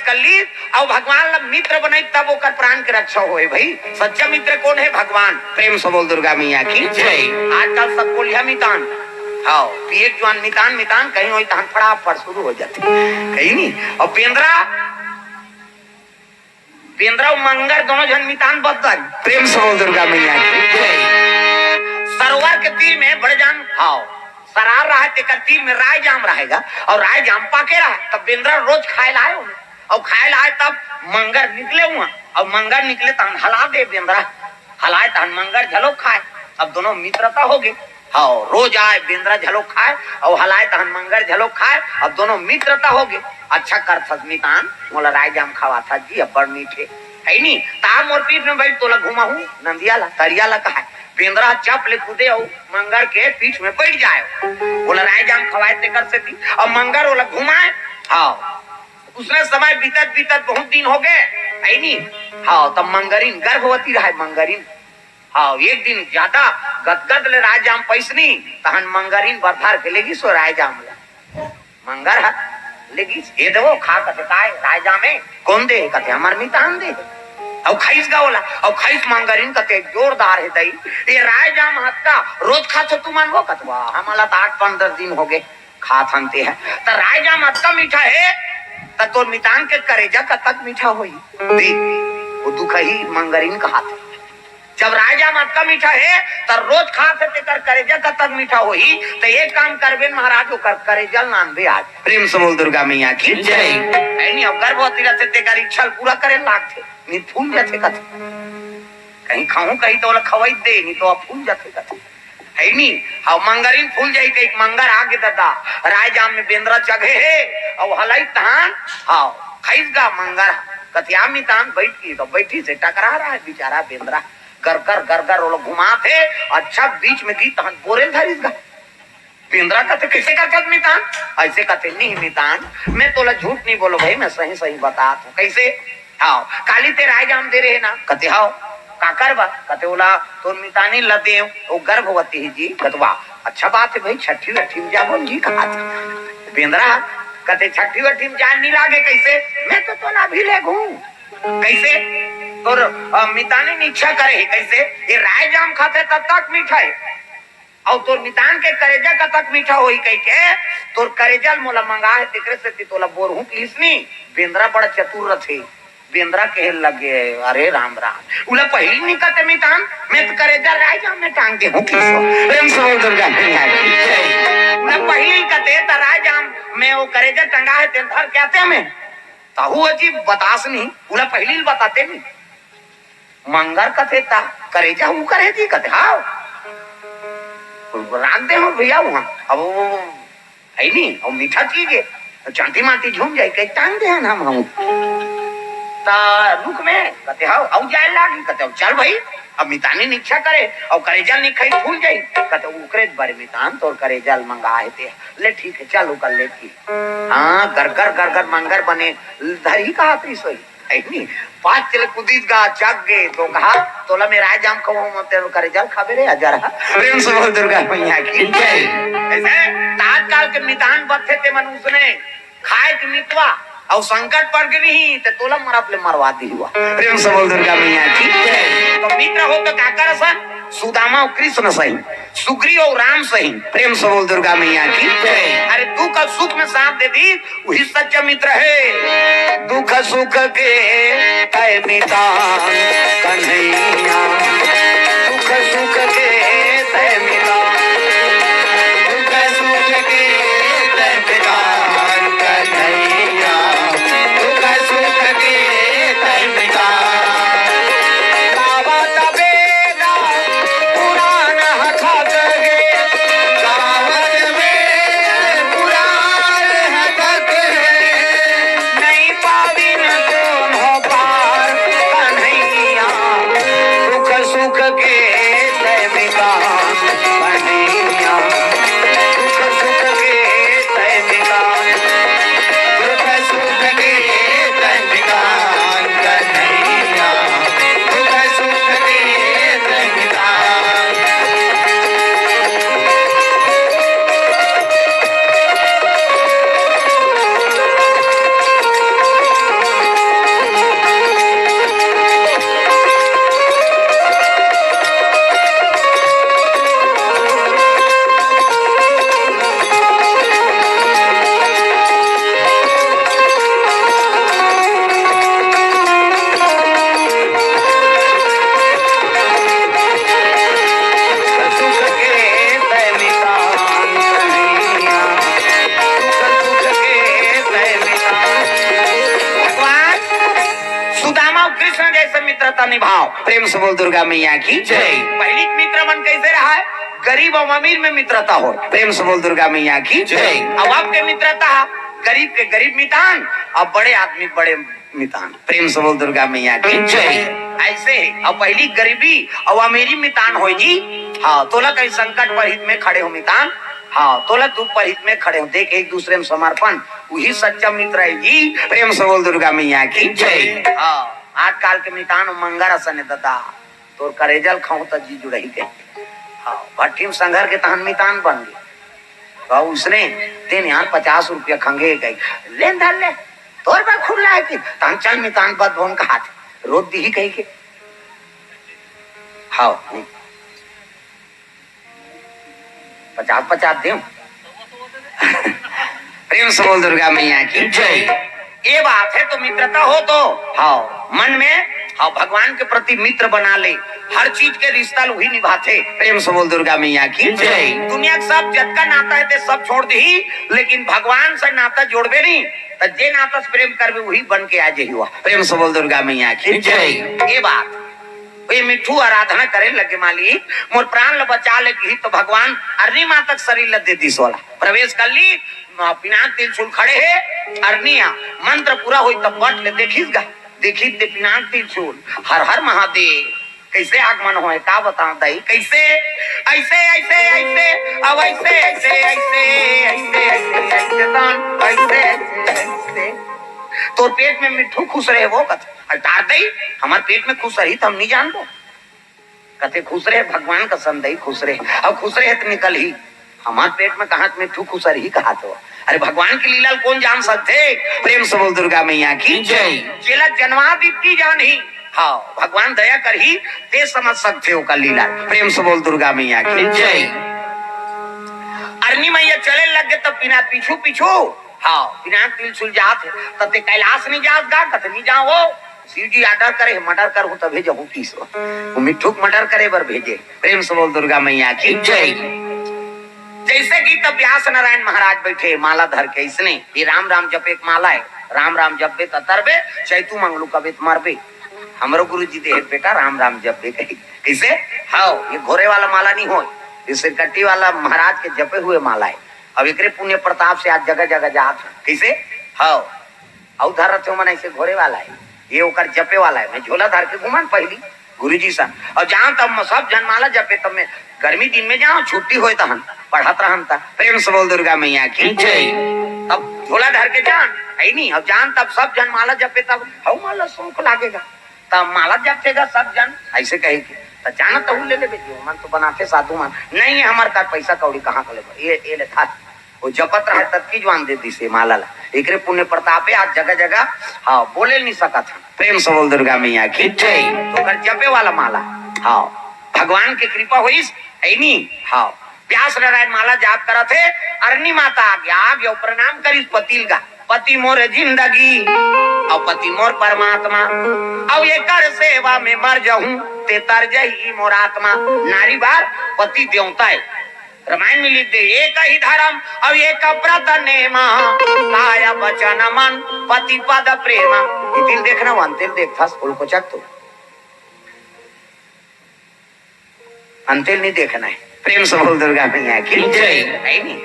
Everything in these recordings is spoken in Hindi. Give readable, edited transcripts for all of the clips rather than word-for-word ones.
प्रवेश कर ली और भगवान ला मित्र बने तब ओकर प्राण के रक्षा होए भाई। सच्चा मित्र कौन है? भगवान। प्रेम से बोल दुर्गा मैया की जय। आजकल सब बोल मितान, हाँ पिए जवान मितान मितान कहीं हो तहन फटाफट शुरू हो जाती कहीं नहीं। और पेंद्रा मंगर दोनों जन मितान बदल। प्रेम से बोल दुर्गा मैया की जय। सरोवर के तीर में बड़े जान हाँ सरार रहा है तीर में राय जाम रहेगा और राय जाम पाके रहा तब बेंद्रा रोज खाए लाए और खाए लाए तब मंगर निकले हुआ और मंगर निकले तहन हला दे बेंद्रा हलाए तहन मंगर झलो खाए। अब दोनों मित्रता हो गई। हाँ रोज आए बेंद्रा झलो खाए और हलाए तहन मंगर झलो खाए। अब दोनों मित्रता हो गई। अच्छा कर था मितान मोला राय जाम खावा था जी अब बड़ मीठे है नहीं तार मोर पीठ में बैठ तोला घुमा हूँ नंदियाला तरियाला कहा बेंद्रा चप ले कूदे और मंगर के पीठ में बैठ जाए बोला राय जाम खवाए ते कर से थी और मंगर बोला घुमाए। हाँ उसने समय बीतत बीतत बहुत दिन हो गए है नहीं। हाँ तब मंगरीन गर्भवती रहा मंगरीन। हाँ एक दिन ज्यादा गदगद ले राय जाम पैसनी तहन मंगरीन बरथार के लेगी सो राय जाम ले मंगर है लेगी ये दो खा कते काय राय जामे कौन दे कते हमार मितान दे और खाइस गावला और खाइस मंगरीन कते जोरदार है दई ये राय जाम हत्ता रोज खातो तू मानगो कतवा हमारा तो 8-15 दिन हो गए खा थनते है तो राय जाम हत्ता मीठा है तो तोर मितान के करेजा कतक मीठा होई देख वो दुख ही मंगरीन कहा था जब राजा मक्का मीठा है तो रोज खाते तेकर करेजा कतक मीठा होई तो एक काम करबे महाराज ओकर करेजा नानबे आज। प्रेम से बोल दुर्गा मैया की जय। नहीं अब गर्भवती रहते तेकर इच्छा पूरा करे लागथे नहीं फूल जाते कथे कहीं खाऊं कहीं तो खवाई दे नहीं तो फूल जाते कथे है नहीं। हाँ मंगरीन फूल जाई के मंगर आगे दादा राय जाम में बेंद्रा चढ़े है और हलाई तहान हाँ खाइस गा मंगर कथिया मितान बैठ की तो बैठी से टकरा रहा है बेचारा बेंद्रा कर वो लोग घुमा थे। अच्छा बीच में गीत बोरेल धरिस गा बेंद्रा कहते कैसे करते मितान ऐसे कहते नहीं मितान मैं तोला झूठ नहीं बोलो भाई मैं सही सही बता तू कैसे। हाँ काली ते राय जाम दे रहे ना कहते हाँ काकर बा कहते बोला तो मितानी लदे वो गर्भवती है जी कतवा अच्छा बात है भाई छठी वठी में जाबो जी कहा बेंद्रा कहते छठी वठी में जान नहीं लागे कैसे मैं तो तोला भी ले घूम कैसे और मितानी ने इच्छा करे कैसे ये राय जाम खाते तब तक मीठा है और तोर मितान के करेजा का तक मीठा होई कह के तोर करेजा मोला मंगा है तेकरे से तोला बोर हूं किसनी बेंद्रा बड़ा चतुर रथे बेंद्रा कहे लगे अरे राम राम उला पहली नहीं कहते मितान मैं तो करेजा राय जाम में टांग दे हूं किसो प्रेम से बोल दुर्गा उला पहली कहते त राय जाम में वो करेजा टंगा है तेल धर कहते हमें ताहू अजीब बतास नहीं उला पहली बताते नहीं मंगर कथे ता करेजा हूं करे थी कहते हाँ राख दे हो भैया वहां अब है नहीं और मीठा चीज है चांटी माटी झूम जाए कहीं टांग दे हम रुक में कहते हाँ अब जाए लागी कहते चल भाई अब मितानी ने इच्छा करे और करेजल नहीं खाई भूल जाई कहते उकरे बारे मितान तो करेजल मंगाए थे ले ठीक है चलो कर लेती हाँ घर मंगर बने धरी कहा थी सोई नहीं 5 चले कुदीस गा जग गए तो कहा तोला में राय जाम खो तेरे करेजल खाबे रे हजार प्रेम से बोल दुर्गा मैया की जय। ऐसे तात्काल के मितान बथे ते मनुष्य ने खाए के मितवा और संकट पड़ गई तो तोला मरत ले मरवा दी हुआ प्रेम से बोल दुर्गा मैया की जय। तो मित्र हो तो काकर सन सुदामा और कृष्ण सही सुग्रीव और राम सही प्रेम से बोल दुर्गा मैया की जय। अरे दुख और सुख में साथ दे दी वही सच्चा मित्र है दुख सुख के है मितान कन्हैया दुख सुख के है मितान दुख सुख के है मितान कन्हैया दुख सुख के है मितान गावत बेला पुराण हथा करगे गावत में पुराण हथा करगे नहीं पावी न कौन हो पार कन्हैया दुख सुख के है मितान मित्रता निभाओ। प्रेम से बोल दुर्गा मैया की जय। पहली मित्र मन कैसे रहा है? गरीब और अमीर में मित्रता हो। प्रेम से बोल दुर्गा मैया की जय। अब आपके मित्रता गरीब के गरीब मितान और बड़े आदमी बड़े मितान। प्रेम से बोल दुर्गा मैया की जय। ऐसे अब पहली गरीबी और अमीरी मितान हो जी। हाँ तोला कहीं संकट पर हित में खड़े हो मितान। हाँ तोला दुख पर हित में खड़े हो, देख एक दूसरे में समर्पण, वही सच्चा मित्र है जी। प्रेम से बोल दुर्गा मैया की जय। हाँ आजकल के मितान मंगर सने दता तोर करेजल खाऊं तो जी जुड़ही के। हाँ भट्टी में संघर के तहन मितान बन गए तो उसने तेन यहाँ 50 रुपया खंगे गई लेन धर ले तोर पर खुला है कि तहन चल मितान बद भवन का हाथ रोज दी ही कही के। हाँ 50 दे। प्रेम से बोल दुर्गा मैया की जय। ये बात है तो मित्रता हो तो हाँ मन में हाँ भगवान के प्रति मित्र बना ले, हर चीज के रिश्ता वही निभाते। प्रेम से बोल दुर्गा मैया की जय। दुनिया का सब जत का नाता है ते सब छोड़ दी, लेकिन भगवान से नाता जोड़बे नहीं तो जे नाता से प्रेम करबे वही बन के आज ही हुआ। प्रेम से बोल दुर्गा मैया की जय। ये बात ये मिठू आराधना करे लगे मालिक मोर प्राण ल बचा ले की तो भगवान अरनी मातक शरीर ल दे दी सोला प्रवेश कर ली पिनाक तिल चुल खड़े है अरनिया मंत्र पूरा हुई तब बट ले देखिस गा देखी ते पिनाक तिल चुल हर हर महादेव कैसे आगमन होए का बताऊं दई कैसे ऐसे ऐसे ऐसे अब ऐसे ऐसे ऐसे ऐसे ऐसे दान ऐसे ऐसे तो पेट में मिठू खुश रहे वो कथे हटार दई हमारे पेट में खुश रही तो हम नहीं जान दो कथे खुश रहे भगवान का संदेही खुश रहे अब खुश रहे तो निकल ही हमारे पेट में कहा मिठू खुश रही कहा तो अरे भगवान की लीला कौन जान सकते। प्रेम से बोल दुर्गा मैया की जय। जेला जन्मादित की जान ही हाँ भगवान दया कर ही ते समझ सकते हो का लीला। प्रेम से बोल दुर्गा मैया की जय। अरनी मैया चले लग गए तब बिना पीछू पीछू हाँ बिना तिल सुल जात तब ते कैलाश नहीं जात गा कत नहीं जाओ वो शिव जी आर्डर करे मर्डर कर हो तब भेजे किस वो मिठू मर्डर करे बर भेजे। प्रेम से बोल दुर्गा मैया की जय। जैसे कि तब व्यास नारायण महाराज बैठे माला धर के इसने ये राम राम जप एक माला है राम राम जप बे तरबे चैतू मंगलू कबे मरबे हमरो गुरु जी दे बेटा राम राम जप बे कही कैसे हाँ ये घोरे वाला माला नहीं हो ये सिरकट्टी वाला महाराज के जपे हुए माला है। अब एक पुण्य प्रताप से आज जगह जगह जात कैसे हाँ उधर रथे मन ऐसे घोरे वाला है ये ओकर जपे वाला है मैं झोला धर के घुमान पहली गुरु जी सा और जहाँ तब सब जनमाला जपे तब मैं गर्मी दिन में जहाँ छुट्टी हो तहन पढ़त रहन था। प्रेम से बोल दुर्गा मैया की जय। अब झोला धर के जान है नहीं अब जान तब सब जन माला जपे तब हऊ माला सुख लागेगा तब माला जपेगा सब जन ऐसे कहेगी तो जाना तो ले ले बेटियों मन तो बनाते साधु मन नहीं है हमारे का पैसा कौड़ी कहाँ का ले ये ले था वो जपत रहे तब की जवान दे दी से माला ला एक पुण्य प्रताप है आज जगह जगह हाँ बोले नहीं सका था। प्रेम से बोल दुर्गा मैया की जय। तो कर जपे वाला माला हाँ भगवान की कृपा हुई है नहीं हाँ व्यास नारायण माला जाप करा थे अरनी माता आगे प्रणाम करी पतिल का पति मोर जिंदगी और पति मोर परमात्मा अब ये कर सेवा में मर जाऊं ते तर जही मोर आत्मा नारी बार पति देवता है रामायण में लिख दे एक ही धर्म अब एक व्रत नेमा काया वचन मन पति पद प्रेमा दिल देखना अंतिल देखता स्कूल को चक तो अंतिल नहीं देखना है। प्रेम से बोल दुर्गा मैया की जय। नहीं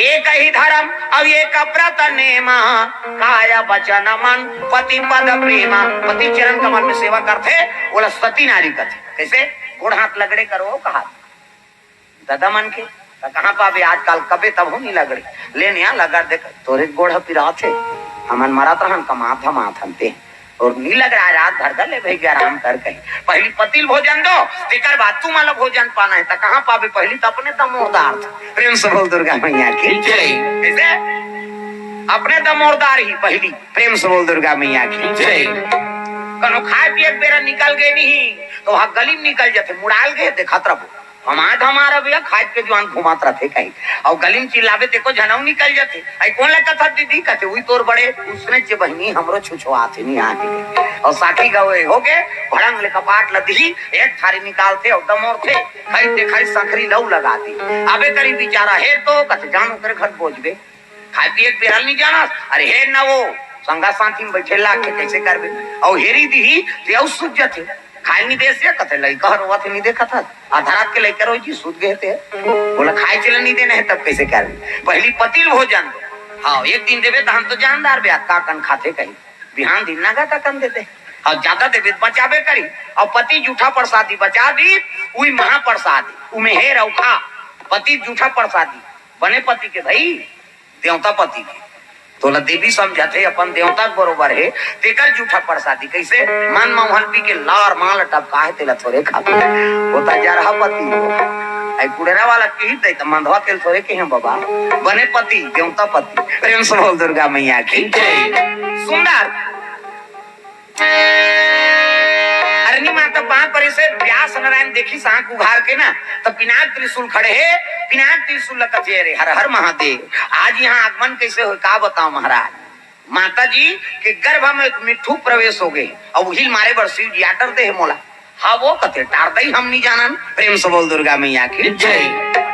एक ही धर्म अब एक व्रत नेमा काया वचन मन पति पद प्रेमा पति चरण कमल में सेवा करते बोला सती नारी कथे कैसे गोड़ हाथ लगड़े करो कहा दादा मन के कहाँ पावे आजकल कबे तब हो नहीं लगड़े लेने यहाँ लगा देख तोरे गोड़ पिरा थे हमन मरा तो हम कमा था माथन पे और नहीं लग रहा है रात भर कर ले भाई आराम कर कहीं पहली पतिल भोजन दो तेकर बाद तू माला भोजन पाना है तो कहाँ पावे पहली तो अपने दमोरदार था। प्रेम से बोल दुर्गा मैया की जय। कैसे अपने दमोरदार ही पहली। प्रेम से बोल दुर्गा मैया की जय। कनो खाए पिए बेरा निकल गए नहीं तो वहां गली में निकल जाते मुड़ाल गए देखा तरफ हमारा भैया खाद के जवान घुमात रहते कहीं और गली में चिल्लावे ते को जनऊ निकल जाते आई कौन लगा था दीदी कहते हुई तोर बड़े उसने चे बहनी हमरो छुछुआते नहीं आते और साथी गए हो गए भड़ंग ले कपाट लदी एक थारी निकालते और दमोर थे खाई सकरी लऊ लगा दी अबे करी बेचारा है तो कहते जानो तेरे घर पहुंचबे खाए पिए बेरल नहीं जाना अरे है ना वो संगा साथी में बैठे लाके कैसे करबे और हेरी दी ते औ सुत जाते खाई नहीं दे से कथे लइका हरवा थे नहीं देखा था आधा रात के लइका रोई जी सुत गए थे बोला खाई चले नहीं देना है तब कैसे करबे पहली पतिल भोजन हाँ एक दिन देवे तो हम तो जानदार बे का कन खाते कहीं बिहान दिन नागा का कन देते और ज्यादा देवे बचाबे करी और पति जूठा प्रसादी बचा दी उई महाप्रसादी उमे हे रौखा पति जूठा प्रसादी बने पति के भाई देवता पति के तोला देवी समझते अपन देवता बरोबर है तेकर जूठा प्रसादी कैसे मन मोहन पी के लार माल टपका है तेला थोड़े खाते होता जा रहा पति आई कुड़ेरा वाला की दे त मंधवा तेल थोड़े के हैं बाबा बने पति देवता पति प्रेम से बोल दुर्गा मैया की जय सुंदर अरनी माता बात पर से व्यास नारायण देखी सांख उघार के ना तो पिनाक त्रिशूल खड़े है पिनाक त्रिशूल कचेरे हर हर महादेव आज यहाँ आगमन कैसे हो का बताओ महाराज माता जी के गर्भ में मिठू प्रवेश हो गए और हिल मारे बर शिव जी आटर दे मोला हाँ वो कथे टार दई हम नहीं जानन प्रेम से बोल दुर्गा मैया की जय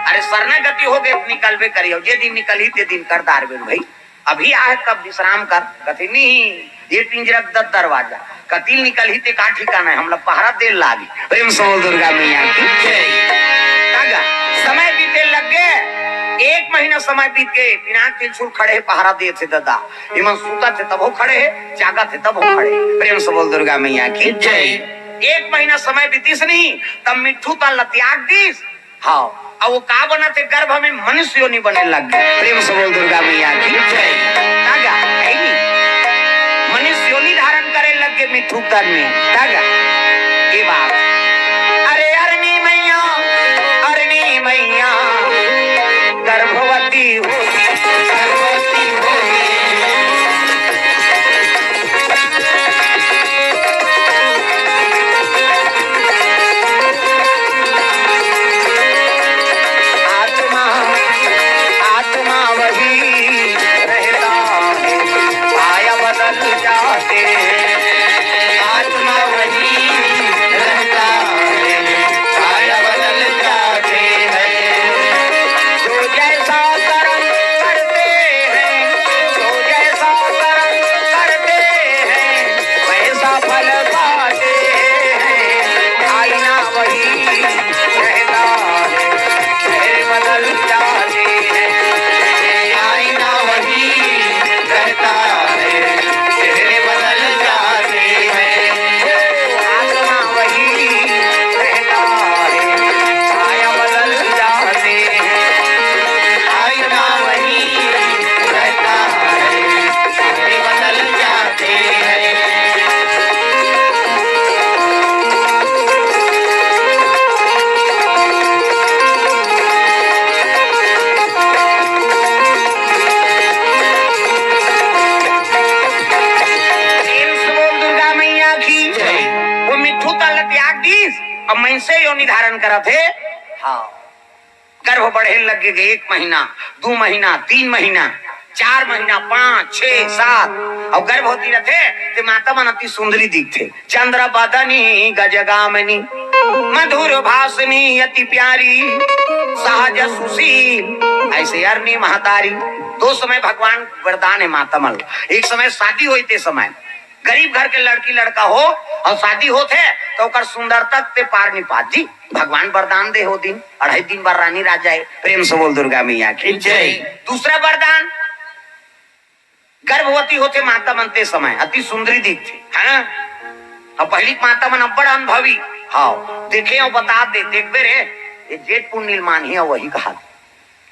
अरे शरणागति हो गए निकलबे करियो जे दिन निकली ते दिन कर दारबे भाई अभी आए तब विश्राम कर कथे नहीं ये पिंजरा दरवाजा कतिल निकल ही ते का ठिकाना है हम लोग पहरा दे लागी प्रेम से बोल दुर्गा मैया की जय समय बीते लग गए 1 महीना समय बीत गए पिनाक त्रिशूल खड़े पहरा दे थे दादा इमन सूता थे तब हो खड़े है जागा थे तब हो खड़े प्रेम से बोल दुर्गा मैया की जय 1 महीना समय बीतीस नहीं तब मिठू तल त्याग दीस हाँ और वो का बना थे गर्भ में मनुष्य नहीं बने लग गए प्रेम से बोल दुर्गा मैया की जय मनुष्य योनि धारण करे लग गए मिठू तन में दागा ये बात अरे अरनी मैया गर्भवती होगी आत्मा वही रहता है आया बदल जाते आत्मा वही रहता है आया बदल जाते हैं जो जैसा कर्म करते हैं जो जैसा कर्म करते हैं वैसा फल पाते हैं आईना वही रहता है चेहरे बदल जाते हैं आईना वही रहता है चेहरे बदल जाते हैं आत्मा वही रहता है छाया बदल जाते हैं आईना वही रहता है चेहरे बदल जाते हैं वो मिठू तल त्याग दीस अब मैं से यो निर्धारण करा थे हाँ गर्भ बढ़े लगे गए 1 महीना 2 महीना 3 महीना 4 महीना 5 6 7 और गर्भ होती रहते ते माता मन अति सुंदरी दिखते चंद्र बदनी गजगामिनी मधुर भाषनी अति प्यारी सहज सुशील ऐसे अरनी महतारी 2 समय भगवान वरदान है माता मल एक समय शादी हुई ते समय गरीब घर के लड़की लड़का हो और शादी होते तो कर सुंदरता ते पार नहीं पात जी भगवान वरदान दे हो दिन 2.5 दिन बार रानी राजा है प्रेम से बोल दुर्गा मैया की जय दूसरा वरदान गर्भवती होते माता बनते समय अति सुंदरी दिखती है और पहली माता मन अब्बड़ अनुभवी हाँ देखे और बता दे देखबे रे ये जेठ पुण्य मान ही वही कहा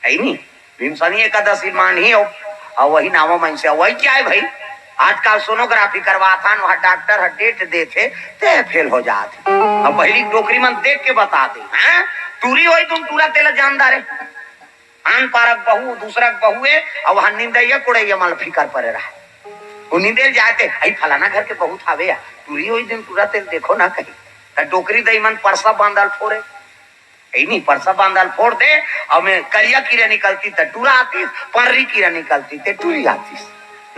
है नहीं भीमसनी एकादशी मान ही और वही नामो मन से वही क्या है भाई आजकल सोनोग्राफी करवाता वहाँ डॉक्टर डेट देते ते फेल हो जाते अब पहली टोकरी मन देख के बता दे हैं टूरी होई तुम टूरा तेला जानदार है आन पारक बहू दूसरा बहू है और वहाँ निंदैया कुड़ैया माल फिकर पड़े रहा वो निंदेल जाते आई फलाना घर के बहुत आवे टूरी होई दिन टूरा तेल देखो ना कहीं टोकरी दई मन परसा बांधल फोड़े नहीं परसा बांधल फोड़ दे और मैं करिया कीड़ा निकलती तो टूरा आती पर्री कीड़ा निकलती तो टूरी आती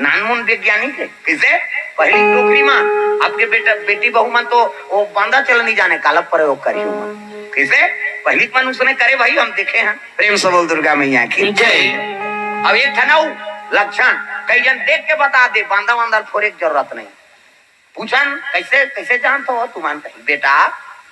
नानमुन वैज्ञानिक है किसे पहली टोकरी मां आपके बेटा बेटी बहू मन तो वो बांधा चल नहीं जाने काला प्रयोग करी मन किसे पहली मन उसने करे भाई हम देखे हैं प्रेम से बोल दुर्गा मैया की जय अब एक था ना लक्षण कई जन देख के बता दे, बांधा बांधा फोरे की जरूरत नहीं। पूछन कैसे कैसे जानते हो तू? मान बेटा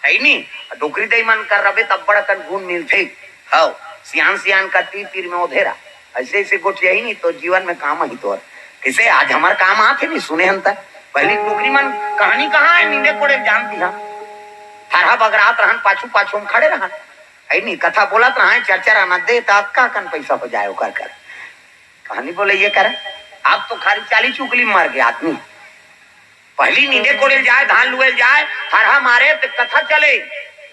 है नहीं डोकरी दई मन कर रहे तब बड़ा कर गुण मिलते हो। सियान सियान का तीर तीर में ओधेरा ऐसे ऐसे गोट यही नहीं तो जीवन में काम ही तो कैसे आज हमारे काम आते नहीं सुने हम तक पहली डोकरी मन कहानी कहाँ है नींदे कोड़े जानती हम हरा बगरात रहन पाछू पाछू में खड़े रहन है नहीं कथा बोलत रहा चर्चा रहना दे का कन पैसा हो जाए कर कर कहानी बोले ये करे आप तो खाली 40 चुकली मर गए आदमी। पहली नींदे कोड़े जाए धान लुएल जाए हरा मारे तो कथा चले।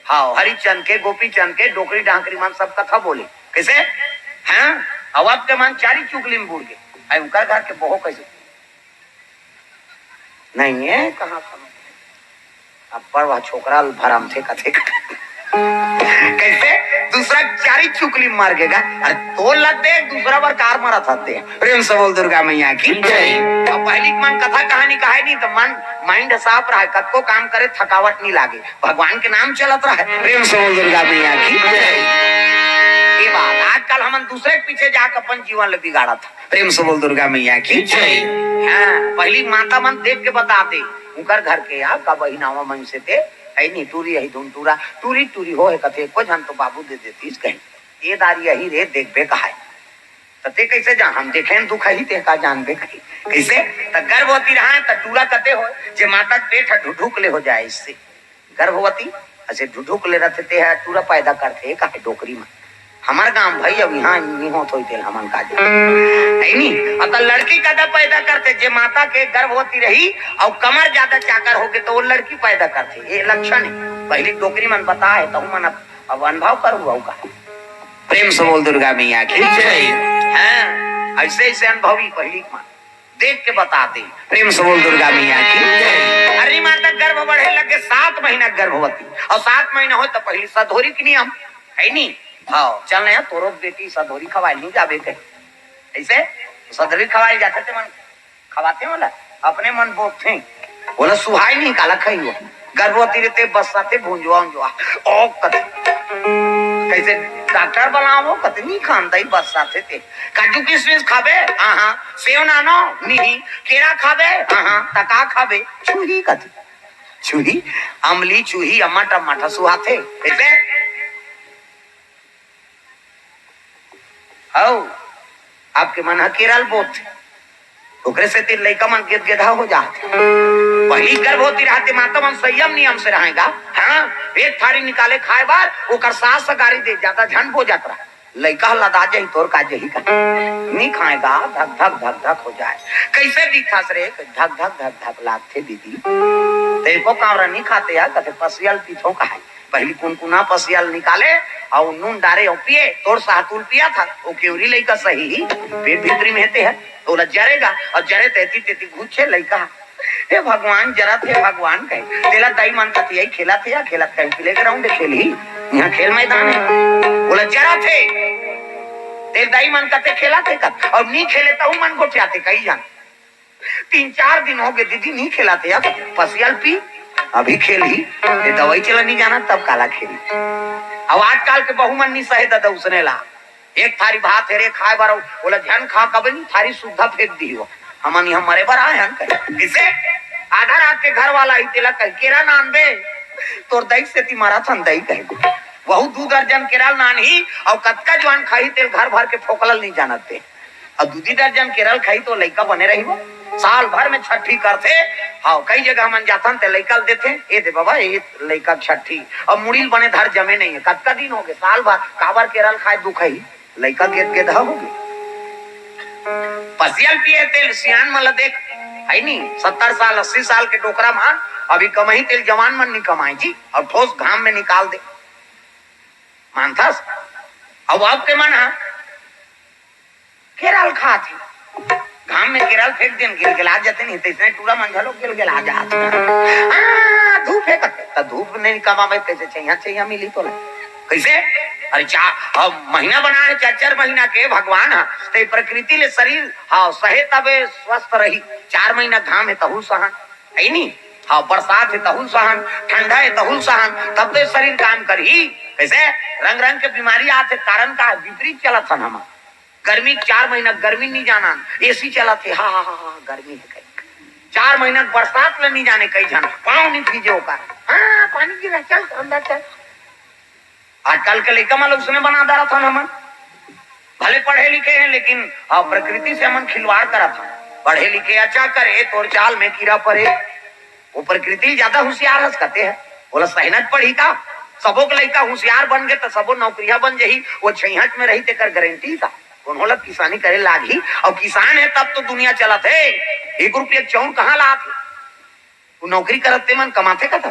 हाँ हरिचंद के गोपी चंद के डोकरी डांकरी मन सब कथा बोले कैसे हैं अब आपके मन 40 चुकली में बुड़ गए उनका घर के बहु कैसे नहीं है कहाँ अब पर वह छोकरा भरम थे कथे कैसे दूसरा 40 चुकली मार गेगा अरे तो लगते दूसरा बार कार मारा था प्रेम से बोल दुर्गा मैया की जय। अब पहली मन कथा कहानी कहे नहीं तो मन माइंड साफ रहा कद को काम करे थकावट नहीं लागे भगवान के नाम चलत रहा है। प्रेम से बोल दुर्गा मैया की जय। ये बात आजकल हम दूसरे के पीछे जाकर अपन जीवन ले बिगाड़ा था। प्रेम से बोल दुर्गा मैया की जय। हाँ पहली माता मन देख के बता दे उनकर घर के यहाँ का बहिनावा मन से थे है नहीं टूरी है धुन टूरा टूरी टूरी हो है कथे को जान तो बाबू दे देती कहीं ये दारी यही रे देख बे कहा तते कैसे जान हम देखें दुख ही ते का जान बे कहीं कैसे त गर्भवती रहा त टूरा कते हो जे माता पेट ढुढुक ले हो जाए इससे गर्भवती ऐसे ढुढुक ले रहते ते है टूरा पैदा करते का डोकरी में हमार गांव भाई अब यहाँ नहीं हो तो हमन का नहीं अगर लड़की कदा पैदा करते जे माता के गर्भवती रही और कमर ज्यादा चाकर हो गए तो वो लड़की पैदा करते ये लक्षण है। पहली डोकरी मन बता है तो मन अब अनुभव करूँ का। प्रेम से बोल दुर्गा मैया की जय। हाँ ऐसे ऐसे अनुभवी पहली मन देख के बताते प्रेम से बोल दुर्गा मैया की जय। अरे माता गर्भ बढ़े लगे 7 महीना गर्भवती और 7 महीना हो तो पहली सधोरी के नियम है नहीं हाँ चल नहीं तोरो बेटी सधोरी खवाई नहीं जाबे कहीं ऐसे सधोरी खवाई जाते थे मन खवाते बोला अपने मन बोलते बोला सुहाई नहीं काला खाई हुआ गर्भवती रहते बसाते भूंजवा ओ कैसे डॉक्टर बनाओ कतनी खानदाई बसाते थे काजू किशमिश खाबे हाँ सेव नानो नहीं केरा खाबे हाँ तका खाबे चूही कथी चूही अमली चूही अम्मा टमाटर सुहाते कैसे आओ आपके मन केरल बोत ओकरे से तीन लड़का मन गिर गेधा हो जाते पहली गर्भवती रहते माता मन संयम नियम से रहेगा। हाँ एक थारी निकाले खाए बार ओकर सास गाड़ी दे जाता झन हो जाता रहा लड़का लदा जाही तोर का जही का नहीं खाएगा धक धक धक धक हो जाए कैसे दिखा रे धक धक धक धक लागते दीदी देखो कावरा नहीं खाते यार कथे पसियल पीछो का है पहली कुनकुना पसियल निकाले और नून डारे और पिए तोर सातुल पिया था वो केवरी लड़का सही पेट भीतरी में है तो जरेगा और जरे तेती तेती घुछे लड़का हे भगवान जरा थे भगवान कहे तेला दाई मानता थी यही खेला थे या खेला कहीं प्ले ग्राउंड खेली यहाँ खेल मैदान है बोला जरा थे तेल दाई मन करते खेला थे कब और नहीं खेले तो मन को चाहते कहीं जान 3-4 दिन हो गए दीदी नहीं खेला थे यार पसियल पी अभी खेली ये दवाई चला नहीं जाना तब काला खेली अब आजकल के बहु मन नहीं सहे दादा उसने ला एक थारी भात है रे खाए बार बोला ध्यान खा कब नहीं थारी सुधा फेंक दी हो हम यहाँ मरे बार आए हैं किसे आधा रात के घर वाला ही तेला कह केरा नान बे तोर दही से ती मारा था दही कहे वहु 2 दर्जन केरल नान ही और कतका जवान खाई तेल घर भर के फोकलल नहीं जानते और 2 दर्जन केरल खाई तो लड़का बने रही वो साल भर में छठी करते हाँ कई जगह मन जाता ते लड़का देते ये दे बाबा ये लड़का छठी और मुड़ील बने धर जमे नहीं है कतका दिन हो गए साल भर काबर केरल खाए दुखई लड़का गेदा हो गए पसियल पिए तेल सियान मन देख है नहीं 70 साल 80 साल के टोकरा मान अभी कमाई तेल जवान मन नहीं कमाई जी और ठोस घाम में निकाल दे मानता अब आपके मन केरल खा थी घाम में केरल फेंक दिन गिलगिला जाते नहीं तो इतने टूरा मंझलो गिलगिला जाते धूप है तो धूप नहीं कमावे कैसे चाहिए मिली तो कैसे अरे अब महीना बना है 4 महीना के भगवान तो प्रकृति ले शरीर हाँ सहे तबे स्वस्थ रही 4 महीना घाम है तहुल सहन है नहीं हाँ बरसात है तहुल सहन ठंडा है तहुल सहन तब तो शरीर काम करी कैसे रंग रंग के बीमारी आते कारण का विपरीत चला था हम गर्मी 4 महीना गर्मी नहीं जाना, एसी चला थे, हा हा हा हा गर्मी है कहीं 4 महीना बरसात में नहीं जाने कहीं जाना, पाँव नहीं भीजे होगा, हाँ पानी गिरा चल अंदर चल। आजकल के लड़का मतलब उसने बना डाला था ना, भले पढ़े लिखे हैं लेकिन प्रकृति से मन खिलवाड़ करा था। पढ़े लिखे अच्छा करे तो चाल में कीड़ा पड़े, वो प्रकृति ज्यादा होशियार हंस कहते हैं, बोला सहनत पढ़ी का सबो के लड़का होशियार बन गए तो सबो नौकरिया बन जही, वो छहट में रही तेकर गारंटी था, उन्होंने किसानी करे लागी और किसान है तब तो दुनिया चला थे। 1 रुपया चौन कहाँ ला थे, वो नौकरी करते मन कमाते का था,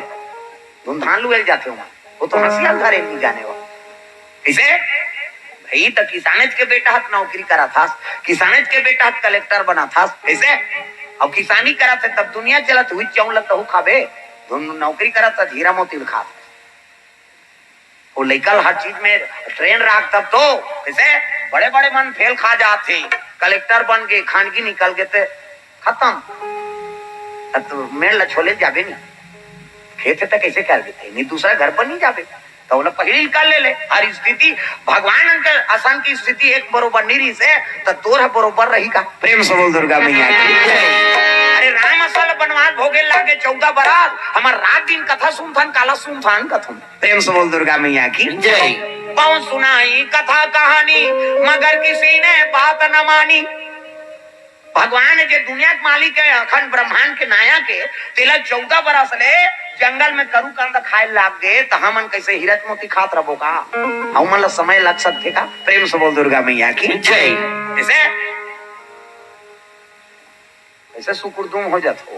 धुंधान लुएल जाते हो, वो तो हंसिया घरे नहीं जाने वाला। इसे भाई तो किसानज के बेटा हाथ नौकरी करा था, किसानज के बेटा हाथ कलेक्टर बना था, ऐसे अब किसानी करा थे तब दुनिया चलत हुई, चौन लगता हूँ खाबे, नौकरी करा था हीरा मोती खा, वो लेकर हर चीज में ट्रेन राख तब तो ऐसे बड़े बड़े मन फेल खा जाते, कलेक्टर बन गए, खानगी निकल गए थे खत्म, तो मेड़ छोले जाबे नहीं खेते तो कैसे कर देते नहीं, दूसरा घर पर नहीं जाबे तो बोला पहले निकाल ले हर स्थिति भगवान अंकल आसान की स्थिति एक बरोबर नहीं रही से तो तोर बरोबर रही का। प्रेम से बोल दुर्गा मैया की। अरे राम असल बनवास भोगे लागे 14 बरात, हमार रात दिन कथा सुनथन काला सुनथन कथन। प्रेम से बोल दुर्गा मैया की जय। बहुत सुनाई कथा कहानी मगर किसी ने बात न मानी, भगवान जे दुनिया के मालिक है अखंड ब्रह्मांड के नाया के तेला 14 बरस ले जंगल में करू कंद खाए लाग गए तो हमन कैसे हीरत मोती खात रहो का, हमन समय लग सकते का। प्रेम से बोल दुर्गा मैया की जय। ऐसे ऐसे सुकुरदुम हो जाते।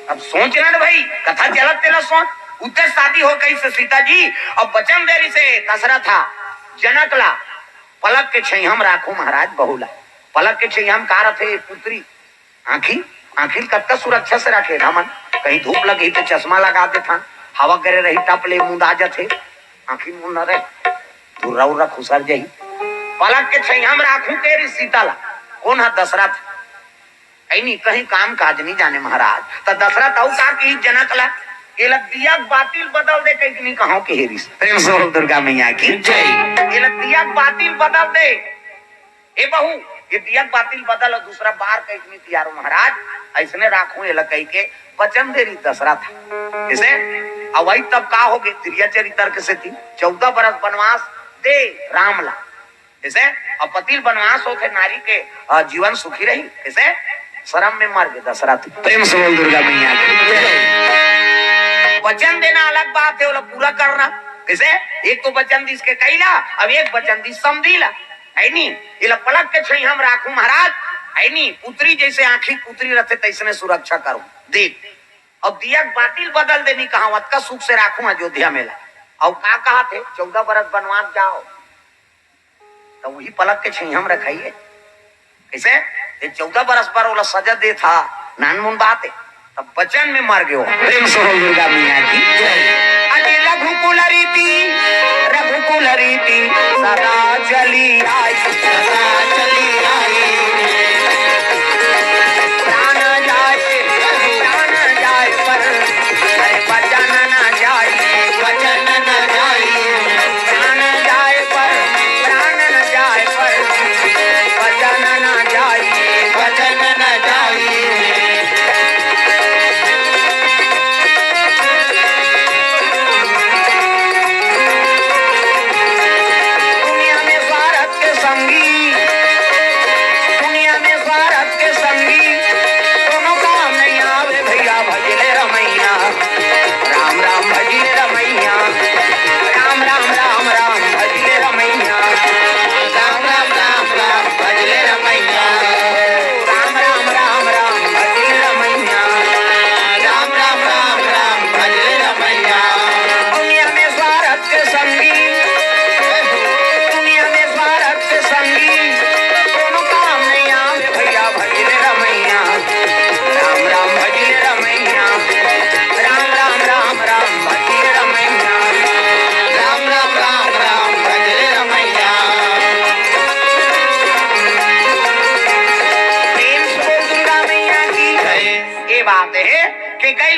अब सोच रहे भाई कथा चलत तेला सोच, उत्तर शादी हो गई से सीता जी अब बचन देरी से दशरथ था जनक ला पलक के छैहम राखो महाराज बहुला, पलक के छैहम कार थे पुत्री आखिर आखिर कत्ता सुरक्षा से रखे हमन, कहीं धूप लगी तो चश्मा लगा दे था, हवा करे रही टप ले मुंदा जाते आखिर मुंह न रहे दूर रहा खुसर जाही, पलक के छैहम राखू के सीताला कौन है दशरथ, नहीं कहीं काम काज नहीं जाने महाराज, तो दशरथ आऊ का की जनक ला ये दिया बातिल बदल दे कहीं नहीं कहो के हेरिस। प्रेम से दुर्गा मैया की जय। ये दिया बातिल बदल दे ए बहू, ये दिया बातिल बदल और दूसरा बार कहीं नहीं तैयारो महाराज, ऐसने राखू ये कही के वचन दे रही दशरथ इसे अवई तब का हो गए त्रिया चरित्र के से थी 14 बरस वनवास दे राम ला इसे अब पतिल वनवास होते नारी के जीवन सुखी रही इसे शर्म में मर गए दशरथ। प्रेम से बोल दुर्गा मैया की। वचन देना अलग बात है, वो पूरा करना कैसे, एक तो वचन दी इसके कैला अब एक वचन दी समझीला है नहीं, ये पलक के छई हम राखू महाराज है नहीं, पुत्री जैसे आखिर पुत्री रहते तैसने सुरक्षा करूं देख, अब दिया बातिल बदल देनी कहावत का सुख से राखू अयोध्या में ला, और का कहा थे 14 बरस वनवास जाओ तो वही पलक के छई हम रखाइए कैसे, ये 14 बरस पर वो सजा दे था नानमुन बात है, तब बचन में मर गयो। प्रेम से दुर्गा मैया की अरे रघुकुल रीति सदा चली आई, सदा चली आई, प्राण जाए पर अरे वचन न जाए, वचन न जाए, प्राण जाए पर प्राण न जाए पर वचन न जाए, वचन न जाए।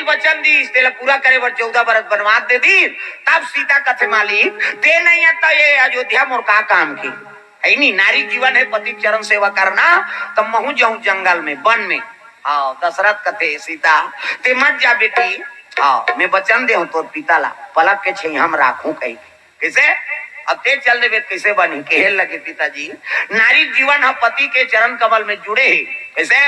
वचन दी पूरा करे 14 बरस बनवास दे दी, तब सीता कथे मालिक दे नहीं आता ये अयोध्या मोर का काम की है नहीं। नारी जीवन है पति चरण सेवा करना, तब महू जाऊं जंगल में वन में। हाँ दशरथ कथे सीता ते मत जा बेटी, हाँ मैं वचन दे तो पिता ला पलक के छे हम राखू कहीं कैसे। अब ते चल देवे कैसे बनी कहे लगे पिताजी, नारी जीवन है पति के चरण कमल में जुड़े है कैसे।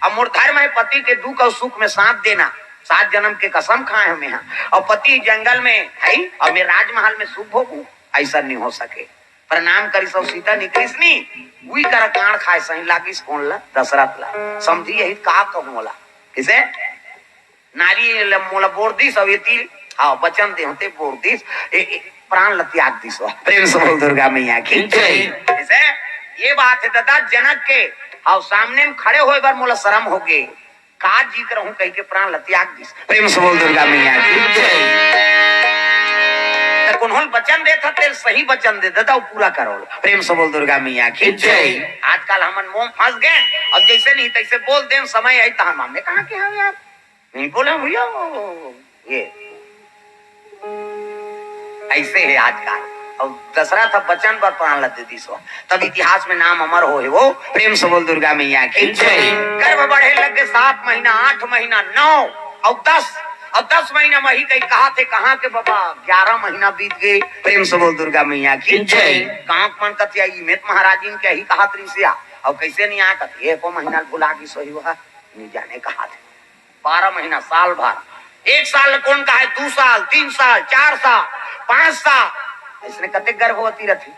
अब मोर धर्म है पति के दुख और सुख में साथ देना, 7 जन्म के कसम खाए हमें यहाँ। और पति जंगल में है और मैं राजमहल में सुख भोगू, ऐसा नहीं हो सके। प्रणाम करी सब सीता निकलिसनी वही कर कान खाए सही लागिस कौन ला दशरथ ला समझी यही का कहूला किसे। नारी मोला बोरदी सवेती हाँ वचन दे होते बोरदी प्राण ल त्याग दिस। प्रेम से बोल दुर्गा मैया की जय। किसे ये बात है दादा जनक के हाँ सामने में खड़े होए बार मोला शर्म हो गए का जी कर हूं कह के प्राण ल त्याग दिस। प्रेम से बोल दुर्गा मैया की जय। उन्होंने वचन दे था तेरे सही वचन दे दादा पूरा करो। प्रेम से बोल दुर्गा मैया की जय। आजकल हमन मोह फंस गए और जैसे नहीं तैसे बोल दे समय आई तो हम कहा कि हम यार नहीं बोले भैया ये ऐसे है आजकल। और दशरथ वचन पर प्राण लग देती सो तब इतिहास में नाम अमर हो है वो। प्रेम से बोल दुर्गा मैया की जय। गर्भ बढ़े लगे 7 महीना 8 महीना 9 और 10 अब 10 महीना वही कहीं कहा थे कहाँ के बाबा 11 महीना बीत गए। प्रेम से बोल दुर्गा मैया की जय। कहाँ मन कथिया मेत महाराजी ने क्या ही कहा त्रिसिया और कैसे नहीं आया कथिए को महीना भुला की सही हुआ नहीं जाने कहा थे। 12 महीना साल भर 1 साल कौन का है 2 साल 3 साल 4 साल 5 साल इसने कते गर्भवती रथी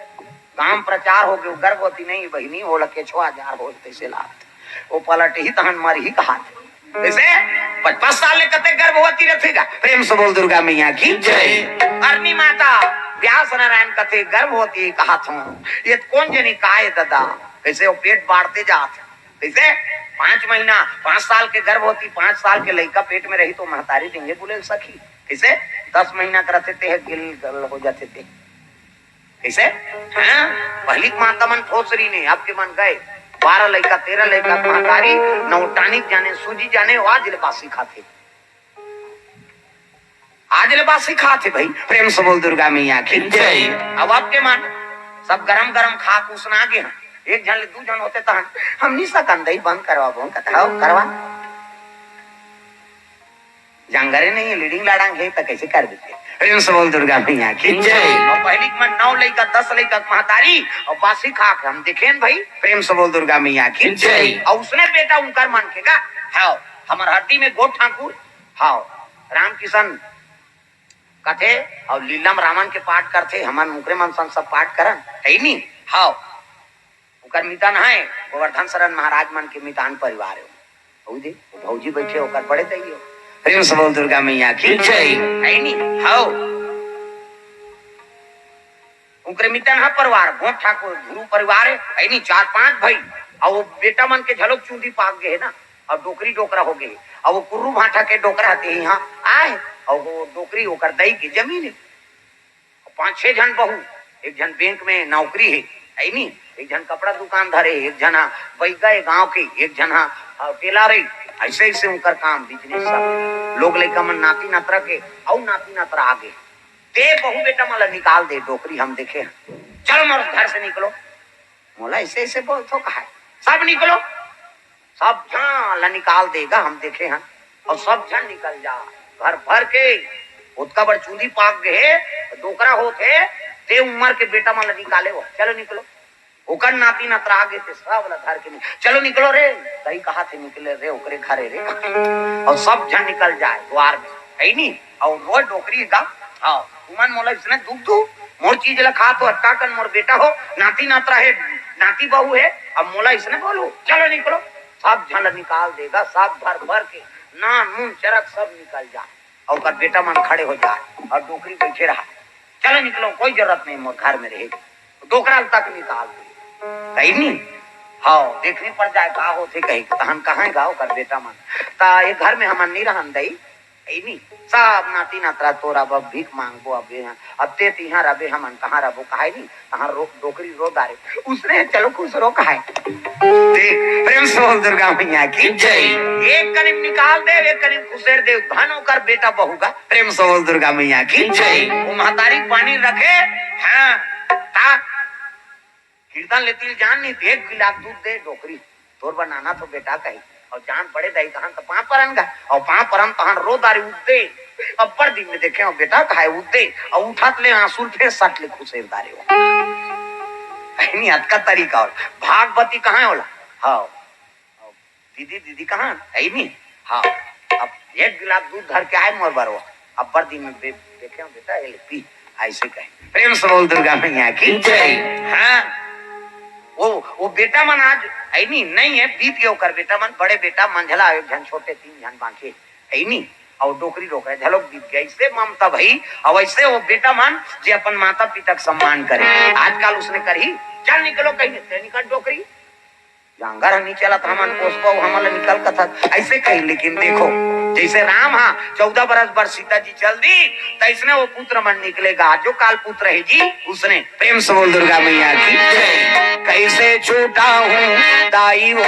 गांव प्रचार हो गए गर्भवती नहीं बहनी हो लके 6000 हो तैसे लात वो पलट ही तहन मर ही कहा थे ऐसे 55 साल कते गर्भवती रखेगा। प्रेम से बोल दुर्गा मैया की जय। अरनी माता व्यास नारायण कथे गर्भवती कहा था ये कौन जनी काय दादा कैसे वो पेट बाढ़ते जाते कैसे 5 महीना 5 साल के गर्भवती 5 साल के लड़का पेट में रही तो महतारी देंगे बोले सखी कैसे 10 महीना करते थे गिल हो जाते थे कैसे। हाँ पहली माता मन ठोसरी ने आपके मन गए 12 लड़का 13 लड़का महतारी नौटानिक जाने सूजी जाने आज लेबासी खाते आज लेबासी खाते भाई। प्रेम से बोल दुर्गा मैया की जय। अब आपके मन सब गरम गरम खा कुसना आगे हैं एक जन ले 2 जन होते तो हम नहीं सकंदई बंद करवा बोल कथा करवा जंगरे नहीं लीडिंग लाडांग है तो कैसे कर देते। प्रेम से बोल दुर्गा मैया की जय। और पहली में 9 लड़का 10 लड़का महतारी और बासी खा के हम देखे भाई। प्रेम से बोल दुर्गा मैया की जय। और उसने बेटा उनकर मन के हाँ हमार हड्डी में गोट ठाकुर हाँ राम किशन कथे और लीलम रामन के पाठ करते हमार मुकरे मन सब पाठ करन है नहीं हाँ उकर मितान है गोवर्धन शरण महाराज मन के मितान परिवार है भौजी बैठे होकर बड़े दैयो। प्रेम से बोल दुर्गा मैया की जय है नहीं हाँ उनके मितान है परिवार गोट ठाकुर गुरु परिवार है नहीं 4-5 भाई और वो बेटा मन के झलोक चूंदी पाक गए ना और डोकरी डोकरा हो गए और वो कुर्रू भाटा के डोकरा आते यहाँ आए और वो डोकरी होकर दही की जमीन है 5-6 जन बहू एक जन बैंक में नौकरी है नहीं एक जन कपड़ा दुकान धरे एक जना बैगा गांव के एक जना टेलर ऐसे ऐसे उनकर काम बिजनेस सब लोग लड़का मन नाती नातरा के और नाती नातरा आगे ते बहू बेटा माला निकाल दे डोकरी हम देखे चलो मोर घर से निकलो मोला ऐसे ऐसे बोल तो कहा सब निकलो सब जन निकाल देगा हम देखे हैं और सब जन निकल जा घर भर के उसका बड़ चूंदी पाक गए डोकरा होते ते उम्र के बेटा माला निकाले वो चलो निकलो ओकर नाती नातरा आगे थे सब घर के चलो निकलो रे कहीं कहा थे निकले रे ओकरे घरे रे और सब जन निकल जाए द्वार में है नहीं और रोज डोकरी गा हाँ तुमन मोला इसने दुख दू मोर चीज ला खा तो अट्टा कर मोर बेटा हो नाती नातरा है नाती बहू है अब मोला इसने बोलो चलो निकलो सब जन निकाल देगा सब भर भर के ना नून चरक सब निकल जाए और कर बेटा मन खड़े हो जाए और डोकरी बैठे रहा चलो निकलो कोई जरूरत नहीं मोर घर में रहेगी डोकरा तक निकाल दे कहीं नहीं हाँ देखने पर जाए कहा होते कहीं हम कहाँ गाँव कर बेटा मन ता ये घर में हम नहीं रहन दई नहीं सब नाती नातरा तोरा बब भीख मांगबो अब अब ते यहाँ रबे हमन कहाँ रबो कहे नहीं कहाँ रोक डोकरी रो दारे उसने चलो खुश रो कहा देख। प्रेम से बोल दुर्गा मैया की जय। एक करीब निकाल दे एक करीब खुशेर दे धन होकर बेटा बहुगा। प्रेम से बोल दुर्गा मैया की जय। वो महतारी पानी रखे हाँ कीर्तन लेती जान नहीं 1 गिलास दूध दे डोकरी तोर बनाना तो बेटा कही और जान पड़े दही कहां तो पां परन का और पां परन तहां रो दारी उदे अब पर दिन में देखे बेटा कहा उदे और उठात ले आंसू फिर सट ले खुशेर दारे हो नहीं अत का तरीका और भागवती कहां होला हाँ दीदी दीदी कहां है नहीं हाँ अब 1 गिलास दूध धर के आए मोर बारो अब पर दिन में देखे बेटा ये पी ऐसे कहे प्रेम से बोल दुर्गा मैया की जय। हाँ वो बेटा मन आज है नहीं है बीत गयो कर बेटा मन बड़े बेटा मंझला एक जन छोटे 3 जन बाकी है नहीं और डोकरी रोक रहे झलक बीत गया इससे ममता भाई और वैसे वो बेटा मन जो अपन माता पिता का सम्मान करे आजकल उसने करी चल निकलो कहीं निकल डोकरी जांगर नहीं चला था हमन पोसबो हमला निकल का था ऐसे कही लेकिन देखो जैसे राम 14 बरस पर सीता जी चल दी तो इसने वो पुत्र मन निकलेगा जो काल पुत्र है जी उसने प्रेम से बोल दुर्गा मैया की कैसे छूटा हूँ दाई हो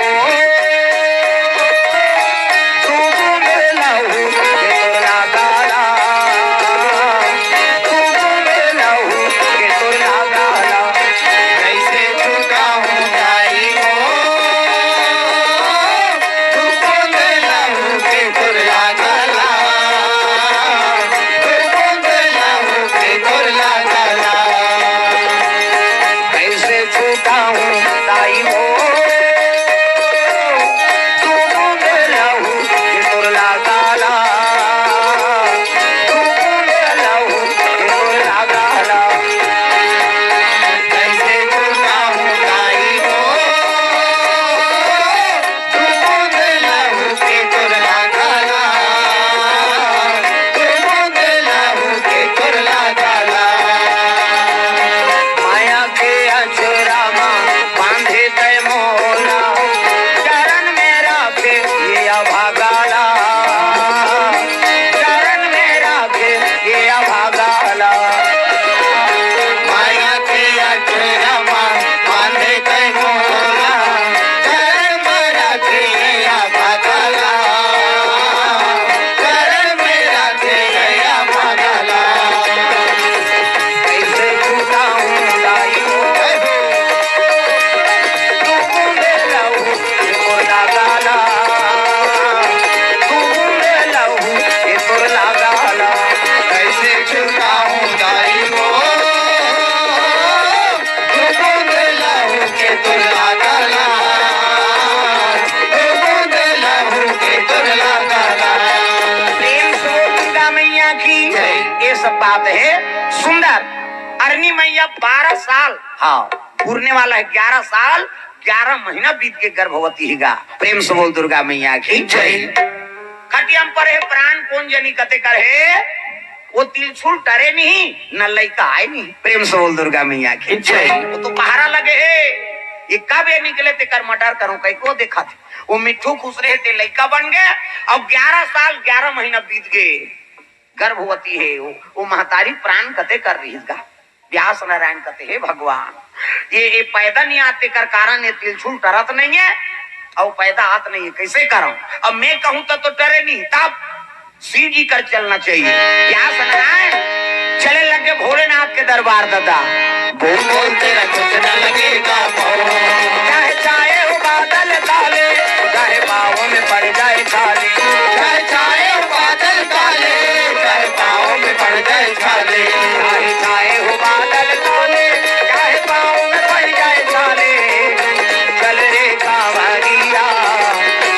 बात है सुंदर अरनी मैया 12 साल हाँ पूरने वाला है 11 साल 11 महीना बीत के गर्भवती हैगा प्रेम से बोल दुर्गा मैया की जय। खटियम पर है प्राण कौन जनी कते कर है वो तिलछुल डरे नहीं न लइका आए नहीं प्रेम से बोल दुर्गा मैया की जय। वो तो पहाड़ा लगे है ये कब ये निकले ते कर मटर करूं कहीं को देखा थे वो मिठू खुश रहे थे लइका बन गए अब 11 साल 11 महीना बीत गए गर्भवती है वो महतारी प्राण कते कर रही है व्यास नारायण कते है भगवान ये पैदा नहीं आते कर कारण ये तिलछुल डरत नहीं है और पैदा आत नहीं है कैसे करूं अब मैं कहूं तो डरे नहीं तब सीधी कर चलना चाहिए व्यास नारायण चले लगे भोलेनाथ के दरबार दादा बोल बोल तेरा कुछ न लगेगा चाहे चाहे हो बादल काले चाहे पाँव में पड़ जाए छाले चाहे चाहे हो बादल काले चाहे पाँव में पड़ जाए छाले चाहे चाहे हो बादल काले चाहे पाँव में पड़ जाए छाले चल रे कांवरिया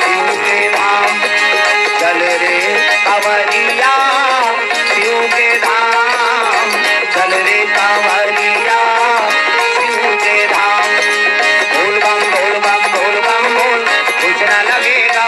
शिव के धाम चल रे कांवरिया शिव के धाम चल रे कांवरिया शिव के धाम बोल बम बोल बम बोल बम बोल कुछ न लगेगा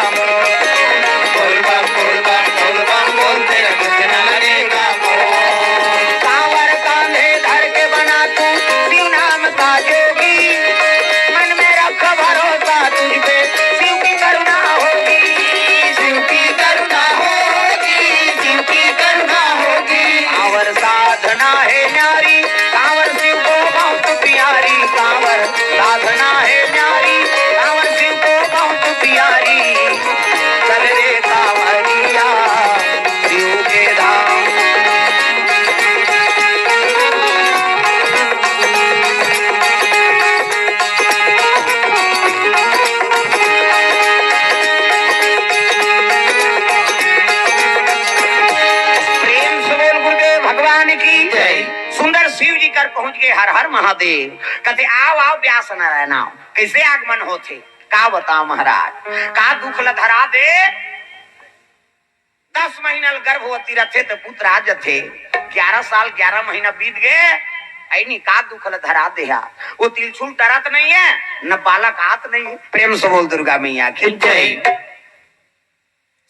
पहुंच गए हर हर महादेव। कहते आओ आओ व्यास नारायण आओ। कैसे आगमन होते का बताओ महाराज। का दुख ल धरा दे 10 महीना गर्भवती रथे तो पुत्र आज थे। 11 साल 11 महीना बीत गए ऐनी का दुख ल धरा दे। वो तिलछुल टरत नहीं है न बालक हाथ नहीं है। प्रेम से बोल दुर्गा मैया की जय।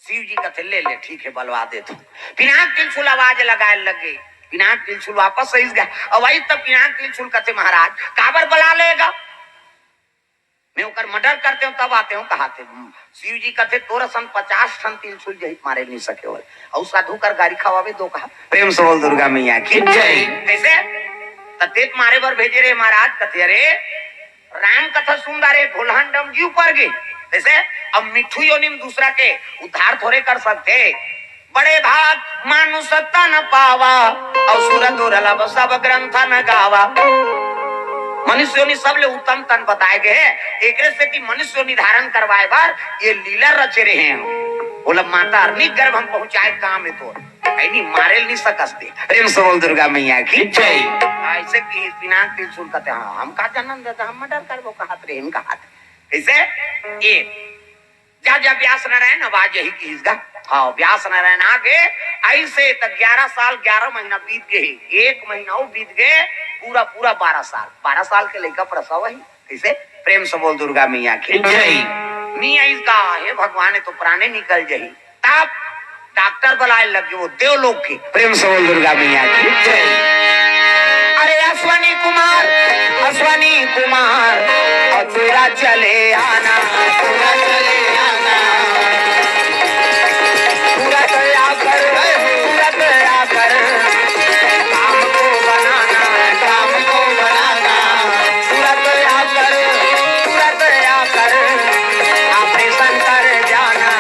शिव जी कहते ले ले ठीक है बलवा दे तू। पिनाक तिलछुल आवाज लगाए लगे। पिनाक तिलछुल वापस सही गया। और वही तब पिनाक तिलछुल कहते महाराज काबर बला लेगा मैं उकर मर्डर करते हूँ तब आते हूँ कहाते। शिव जी कहते तोरा सन 50 टन तिलछुल जही मारे नहीं सके और साधु कर गाड़ी खवावे दो कहा। प्रेम से बोल दुर्गा मैया की जय। कैसे ततेत मारे बर भेजे रे महाराज। कहते अरे राम कथा सुंदर है भोलहन डम जी ऊपर गए। कैसे अब मिठू योनिम दूसरा के उद्धार थोड़े कर सकते। बड़े भाग मानुष सत्ता न पावा और सूरत और सब ग्रंथ न गावा। मनुष्यों सब ले उत्तम तन बताए गए हैं। एक से कि मनुष्य निर्धारण करवाए बार ये लीला रचे रहे हैं। बोला माता अरनी गर्भ हम पहुंचाए काम में तो ऐनी मारे नहीं सकते। प्रेम से बोल दुर्गा मैया की जय। ऐसे कि पिनाक तिलछुल कहते हाँ हम का जन्म देता हम मर्डर करबो कहत रे इनका हाथ। कैसे ये जा जा व्यास नारायण आवाज यही की इसका। हाँ व्यास नारायण आ गए ऐसे तक 11 साल 11 महीना बीत गए। 1 महीना बीत गए पूरा पूरा 12 साल। 12 साल के लड़का प्रसव ही। कैसे प्रेम से बोल दुर्गा मैया की जय। मिया इसका हे भगवान तो प्राणे निकल जाही। तब डॉक्टर बुलाए लगे वो देवलोक के। प्रेम से बोल दुर्गा मैया की जय। अरे अश्वनी कुमार और तेरा चले आना पूरा चले आना पूरा दया कर पूरा दया कर काम को बनाना पूरा दया कर ऑपरेशन कर जाना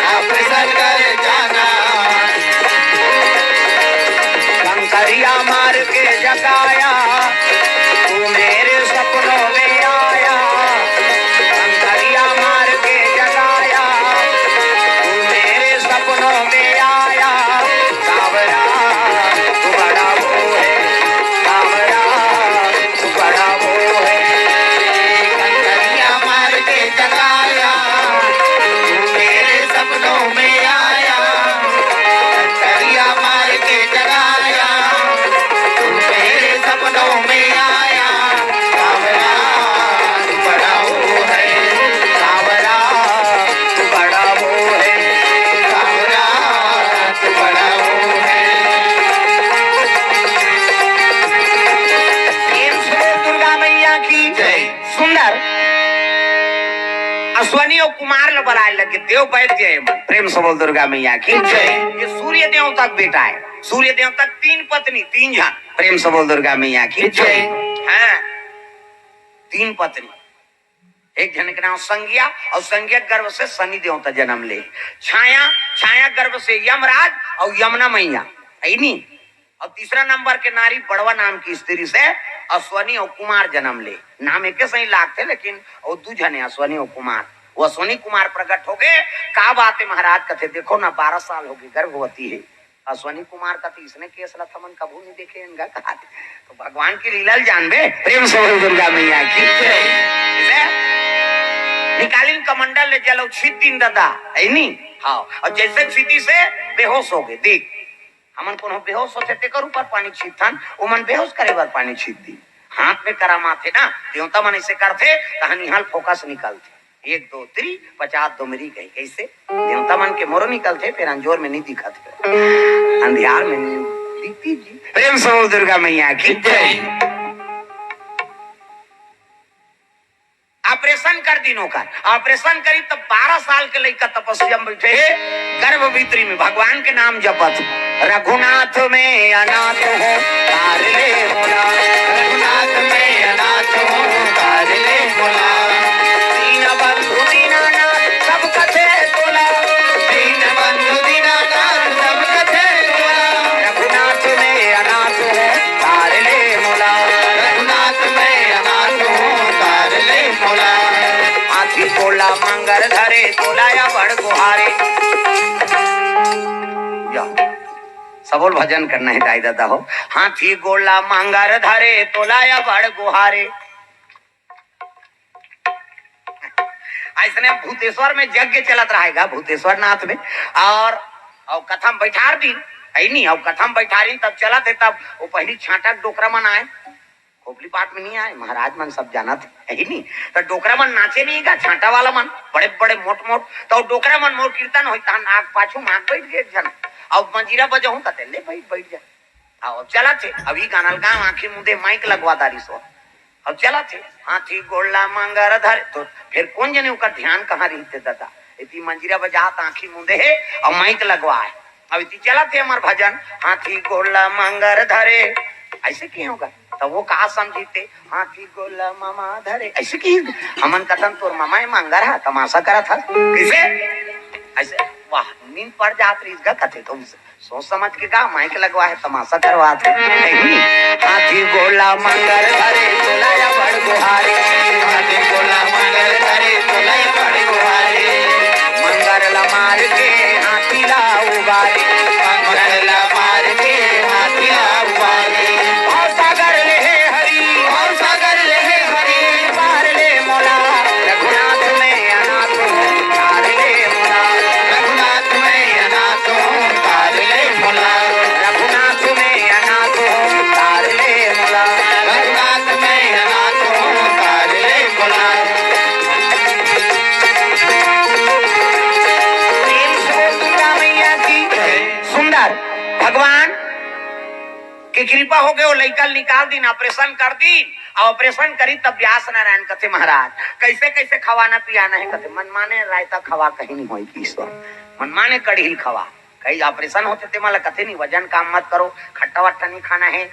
कंकरिया मार के जगाया तू मेरे सपनों में आया। कंकरिया मार के जगाया तू मेरे सपनों में आया। सावरा तू बड़ा वो है सावरा तू बड़ा वो है। कंकरिया मार के जगाया तू मेरे सपनों में आया। कंकरिया मार के जगाया तू मेरे सपनों में आया। सावरा तू बड़ा वो है सावरा तू बड़ा वो है सावरा तू बड़ा वो है। दुर्गा मैया की जय। सुंदर अश्वनी और कुमार ल बनाए लगे देव वैद्य है। प्रेम से बोल दुर्गा मैया की जय। ये सूर्य देव तक बेटा है। सूर्य देव तक 3 पत्नी 3 जन। प्रेम से बोल दुर्गा मैया की जय। हाँ 3 पत्नी। एक जन के नाम संज्ञा और संज्ञा गर्भ से शनि देवता जन्म ले। छाया गर्भ से यमराज और यमुना मैया ऐनी। और तीसरा नंबर के नारी बड़वा नाम की स्त्री से अश्वनी और कुमार जन्म ले। नाम एक सही लागते लेकिन और 2 जने अश्वनी और कुमार। वो अश्वनी कुमार प्रकट हो गए। का बात है महाराज कहते देखो ना 12 साल हो गए गर्भवती है। अश्वनी कुमार का इसने केस लथमन कबू नहीं देखे इनका कहा। तो भगवान की लीला जानबे। प्रेम से दुर्गा मैया की निकालीन कमंडल ले जलो छित दिन दादा है नी। हाँ और जैसे छिती से बेहोश हो गए। देख हमन को बेहोश होते तेकर ऊपर पानी छीतन वो मन बेहोश करे बार पानी छीत दी। हाथ में करामाते ना देवता मन ऐसे करते कहानी हाल फोकस निकलते 1 2 3 50 दो मेरी गई। कैसे देवता मन के मोरो निकलते फिर अंजोर में नहीं दिखते अंधियार में नहीं दिखती जी। प्रेम से दुर्गा मैया की जय। ऑपरेशन कर दिनों का ऑपरेशन करी तब 12 साल के लड़का तपस्या में बैठे गर्भ भीतरी में भगवान के नाम जपत। रघुनाथ में अनाथ हो तार ले बोला रघुनाथ में अनाथ हो तार ले बोला। दीन बंधु दीनानाथ सब कथे बोला दीन बंधु दीनानाथ सब कथे बोला। रघुनाथ में अनाथ हो तार ले बोला रघुनाथ में अनाथ हो तार ले बोला। हाथी बोला मंगर धरे बोला या बड़ गुहारे। सबोल भजन करना है दाई दादा हो। हाथी गोला मांगर धरे तोलाया बड़ गुहारे। ऐसने भूतेश्वर में यज्ञ चलत रहेगा भूतेश्वर नाथ में। और कथम बैठार दिन है नहीं, और कथम बैठारी तब चला थे, तब वो पहली छाटा डोकरा मन आए, खोपली पाठ में नहीं आए, महाराज मन सब जाना थे है नहीं। तो डोकरा मन नाचे नहीं गा, छाटा वाला मन बड़े बड़े मोट मोट, तो डोकरा मन मोर कीर्तन होता नाक पाछू मांग बैठ गए जन, और मंजीरा बजाऊं कहते ले बैठ जा। और चला थे अभी गानल गाँव आंखी मुंदे माइक लगवा दारी सो, अब चला थे हाथी गोला मांगर धरे। तो फिर कौन जने उनका ध्यान कहाँ रहते दादा, इतनी मंजीरा बजात आंखी मुंदे है और माइक लगवा है। अब इतनी चला थे हमार भजन हाथी गोला मांगर धरे, ऐसे क्यों होगा? तो वो कहा समझीते हाथी गोला मामा धरे, ऐसे की हमन कथन तोर मामा मांगर है तमाशा करा था कैसे ऐसे। वाह नींद पड़ जात रही इसका कथे, तो सोच समझ के कहा माइक लगवा है तमाशा करवा थे। हाथी गोला मंगर धरे तोलाया बड़ गुहारे, हाथी गोला मंगर धरे तोलाया बड़ गुहारे। मंगर ला मार के हाथी ला उबारे, मंगर ला मार के हाथी ला उबारे। और सागर ले हरी, और सागर ले हरी, पार ले मोला रघुनाथ में अनाथ तार ले मोला, रघुनाथ में अनाथ तार ले मोला, रघुनाथ में अनाथ तार ले मोला, रघुनाथ में अनाथ तार ले मोला। प्रेम से दुर्गा मैया की सुंदर भगवान की कृपा हो गए, लइका निकाल दिन ऑपरेशन कर दी, ऑपरेशन करी तब व्यास नारायण कथे महाराज कैसे कैसे खवाना पियाना है, कथे मन माने रायता खवा कहीं नहीं होई ईश्वर, मन माने कड़ील खवा कहीं ऑपरेशन होते थे मला कथे नहीं वजन काम मत करो, खट्टा वट्टा नहीं खाना है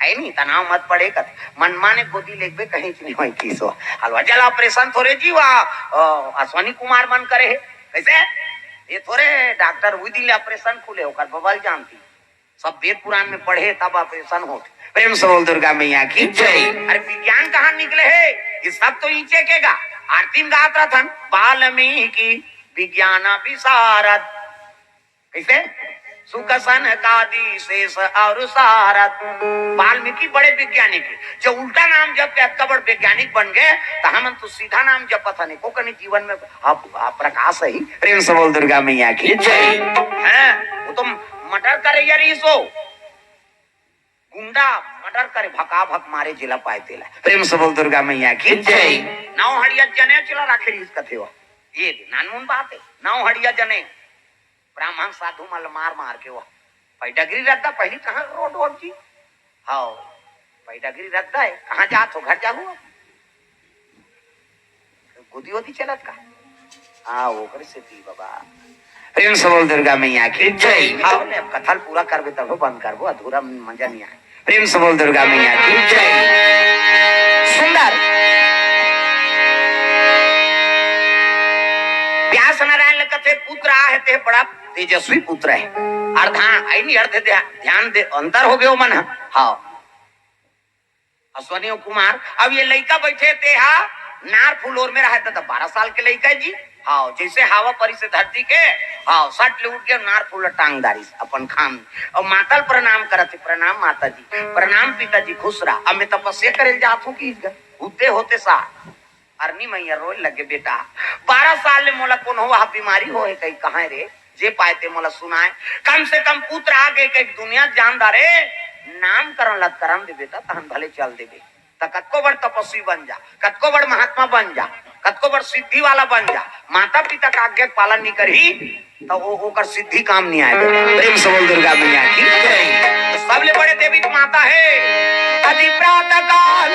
नहीं, तनाव मत पड़े, कथे मन माने गोदी लेके कहीं नहीं होई ईश्वर। हलवा जल ऑपरेशन थोड़े जी अश्वनी कुमार मन करे है कैसे, ये थोड़े डॉक्टर हुई दिल ऑपरेशन खुले होकर बबल जानती, सब वेद पुराण में पढ़े तब ऑपरेशन होते। प्रेम से बोल दुर्गा मैया की जय। अरे विज्ञान कहाँ निकले है, ये सब तो नीचे के गा आरती में गात रहा था वाल्मीकि विज्ञान विशारद, कैसे सुख सनकादि शेष और सारद। वाल्मीकि बड़े वैज्ञानिक है, जब उल्टा नाम जब के अक्का बड़ वैज्ञानिक बन गए तो हम तो सीधा नाम जब पता नहीं को कहीं जीवन में प्रकाश है ही। प्रेम से बोल दुर्गा मैया की जय। वो तो मर्डर करे यार इसो गुंडा मर्डर करे भका भक मारे जिला पाए तेला। प्रेम से बोल दुर्गा मैया की जय। नाव हड़िया जने चला राखे इस कथे वो ये नानमुन बात है, नाव हड़िया जने ब्राह्मण साधु मल मार मार के वो पैडागिरी रखता पहली कहाँ रोड वोड जी, हाँ पैडागिरी रखता है कहाँ जात हो घर जागो गोदी वोदी चलत का हाँ वो कर से थी बाबा। प्रेम से बोल दुर्गा मैया की जय। हाँ कथा पूरा करबे तब बंद करबो अधूरा मजा नहीं आए। प्रेम से बोल दुर्गा मैया की जय। सुंदर व्यास नारायण कथे पुत्र है ते बड़ा तेजस्वी पुत्र है, अर्ध ध्यान दे अंतर हो गयो मन। हाँ अश्वनी कुमार अब ये लड़का बैठे थे हा नार फुलोर में रहा था 12 साल के लड़का जी। हाँ जैसे हवा परी से धरती के हाँ सट ले उठ गया नार फूल टांगदारी अपन खाम और मातल प्रणाम करते, प्रणाम माता जी, प्रणाम पिताजी, खुश रहा। अब मैं तपस्या करे जात हूँ कि होते होते सा अरनी मैया रोए लगे बेटा 12 साल में मोला कौन हो बीमारी हो है कहीं कहाँ रे जे पाए मोला सुनाए, कम से कम पुत्र आ गए कहीं दुनिया जानदार है नाम करण लत करम दे बेटा तहन भले चल देबे तो कतको बड़ तपस्वी बन जा, कतको बड़ महात्मा बन जा, कतको बड़ सिद्धि वाला बन जा, माता पिता का आज्ञा पालन नहीं करी तो वो कर सिद्धि काम नहीं आएगा। प्रेम से बोल दुर्गा मैया की तो सबले बड़े देवी माता है। अति प्रातः काल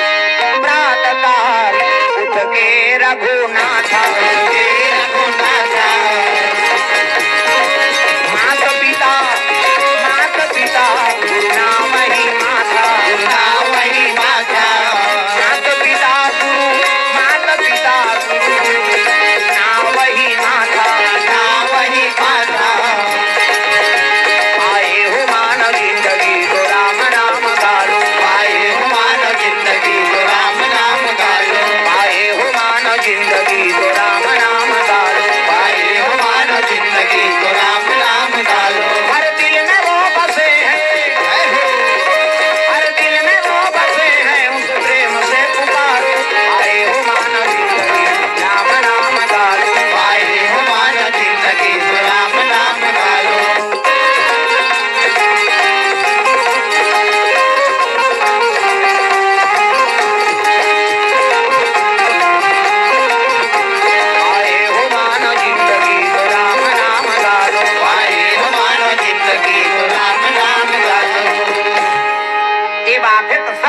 उठ के रघुनाथ माता पिता गुरु नाम ही माता, गुरु नाम ही माता, माता पिता गुरु नाम ही माता, नाम ही माता। आए हो मानव जिंदगी तो राम नाम गालो, आए हो मानव जिंदगी तो राम नाम गालो, आए हो मानव जिंदगी तो राम नाम गालो, आए हो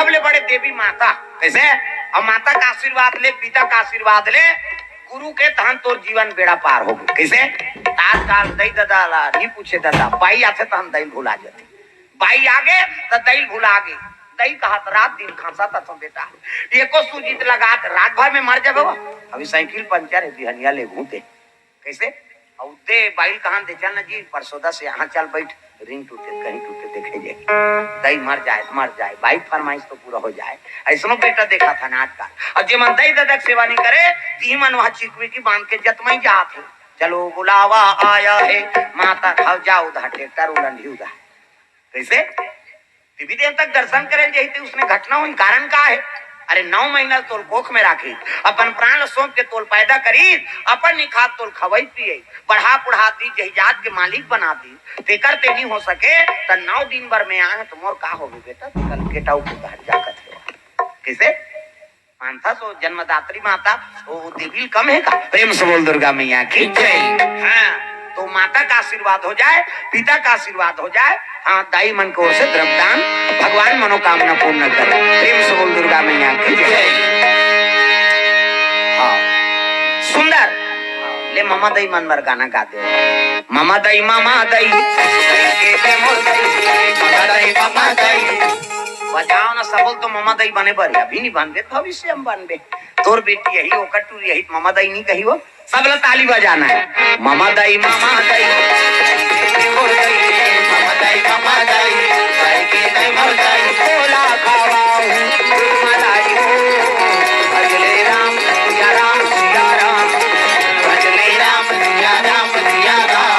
सबले बड़े देवी माता। कैसे? अब माता का आशीर्वाद ले, पिता का आशीर्वाद ले, गुरु के तहन तोर जीवन बेड़ा पार हो गए। कैसे? तार काल दई दादा ला नहीं पूछे दादा, बाई आते तहन दई भुला जाते, बाई आगे तो दई भुला गए। दई कहा रात दिन खांसा था तो बेटा एको सूजित लगा रात भर में मर जाए बाबा। अभी साइकिल पंचर है बिहनिया ले घूमते। कैसे? औते बाइल कहां दे चल ना जी परसोदा से यहाँ चल बैठ, रिंग टूटे कहीं टूटे देखे जाए, दई मर जाए बाइक फरमाइश तो पूरा हो जाए। ऐसनो बेटा देखा था नाट का। और जे मन दई ददक सेवा नहीं करे ती मन वहां चिकवी की बांध के जतमई जात है। चलो बुलावा आया है माता खाओ जाओ उधा ट्रैक्टर उलंडी उधा। कैसे? देवी देवता दर्शन करे जैसे उसने घटना हुई कारण का है? अरे 9 महीना तोल कोख में राखी, अपन प्राण सौंप के तोल पैदा करी, अपन निखात तोल खवाई पिए, बढ़ा पुढ़ा दी जहिजात के मालिक बना दी, ते करते नहीं हो सके तो 9 दिन भर में आए तो मोर का हो बेटा कल केटाऊ को घर जाकर थे। किसे मानता सो जन्मदात्री माता वो देवी कम है का? प्रेम से बोल दुर्गा मैया की जय। हाँ तो माता का आशीर्वाद हो जाए, पिता का आशीर्वाद हो जाए, हाँ दाई मन को से द्रव्यदान भगवान मनोकामना पूर्ण करे। प्रेम से बोल दुर्गा मैया की जय। हाँ सुंदर ले मामा दई मन मर गाना गाते। मामा दई मामा दई बजाओ ना सबल तो मामा दई बने पर अभी नहीं बनबे तो भविष्य हम बनबे। तोर बेटी यही वो कटूर यही मामा दई नहीं कही वो सब लोग ताली बजाना है। मामा दई मामा दई मामा दई मामा दई दई के दई मर दई कोला खावाऊ मलाई हो भजले राम सिया राम सिया राम भजले राम सिया राम सिया राम।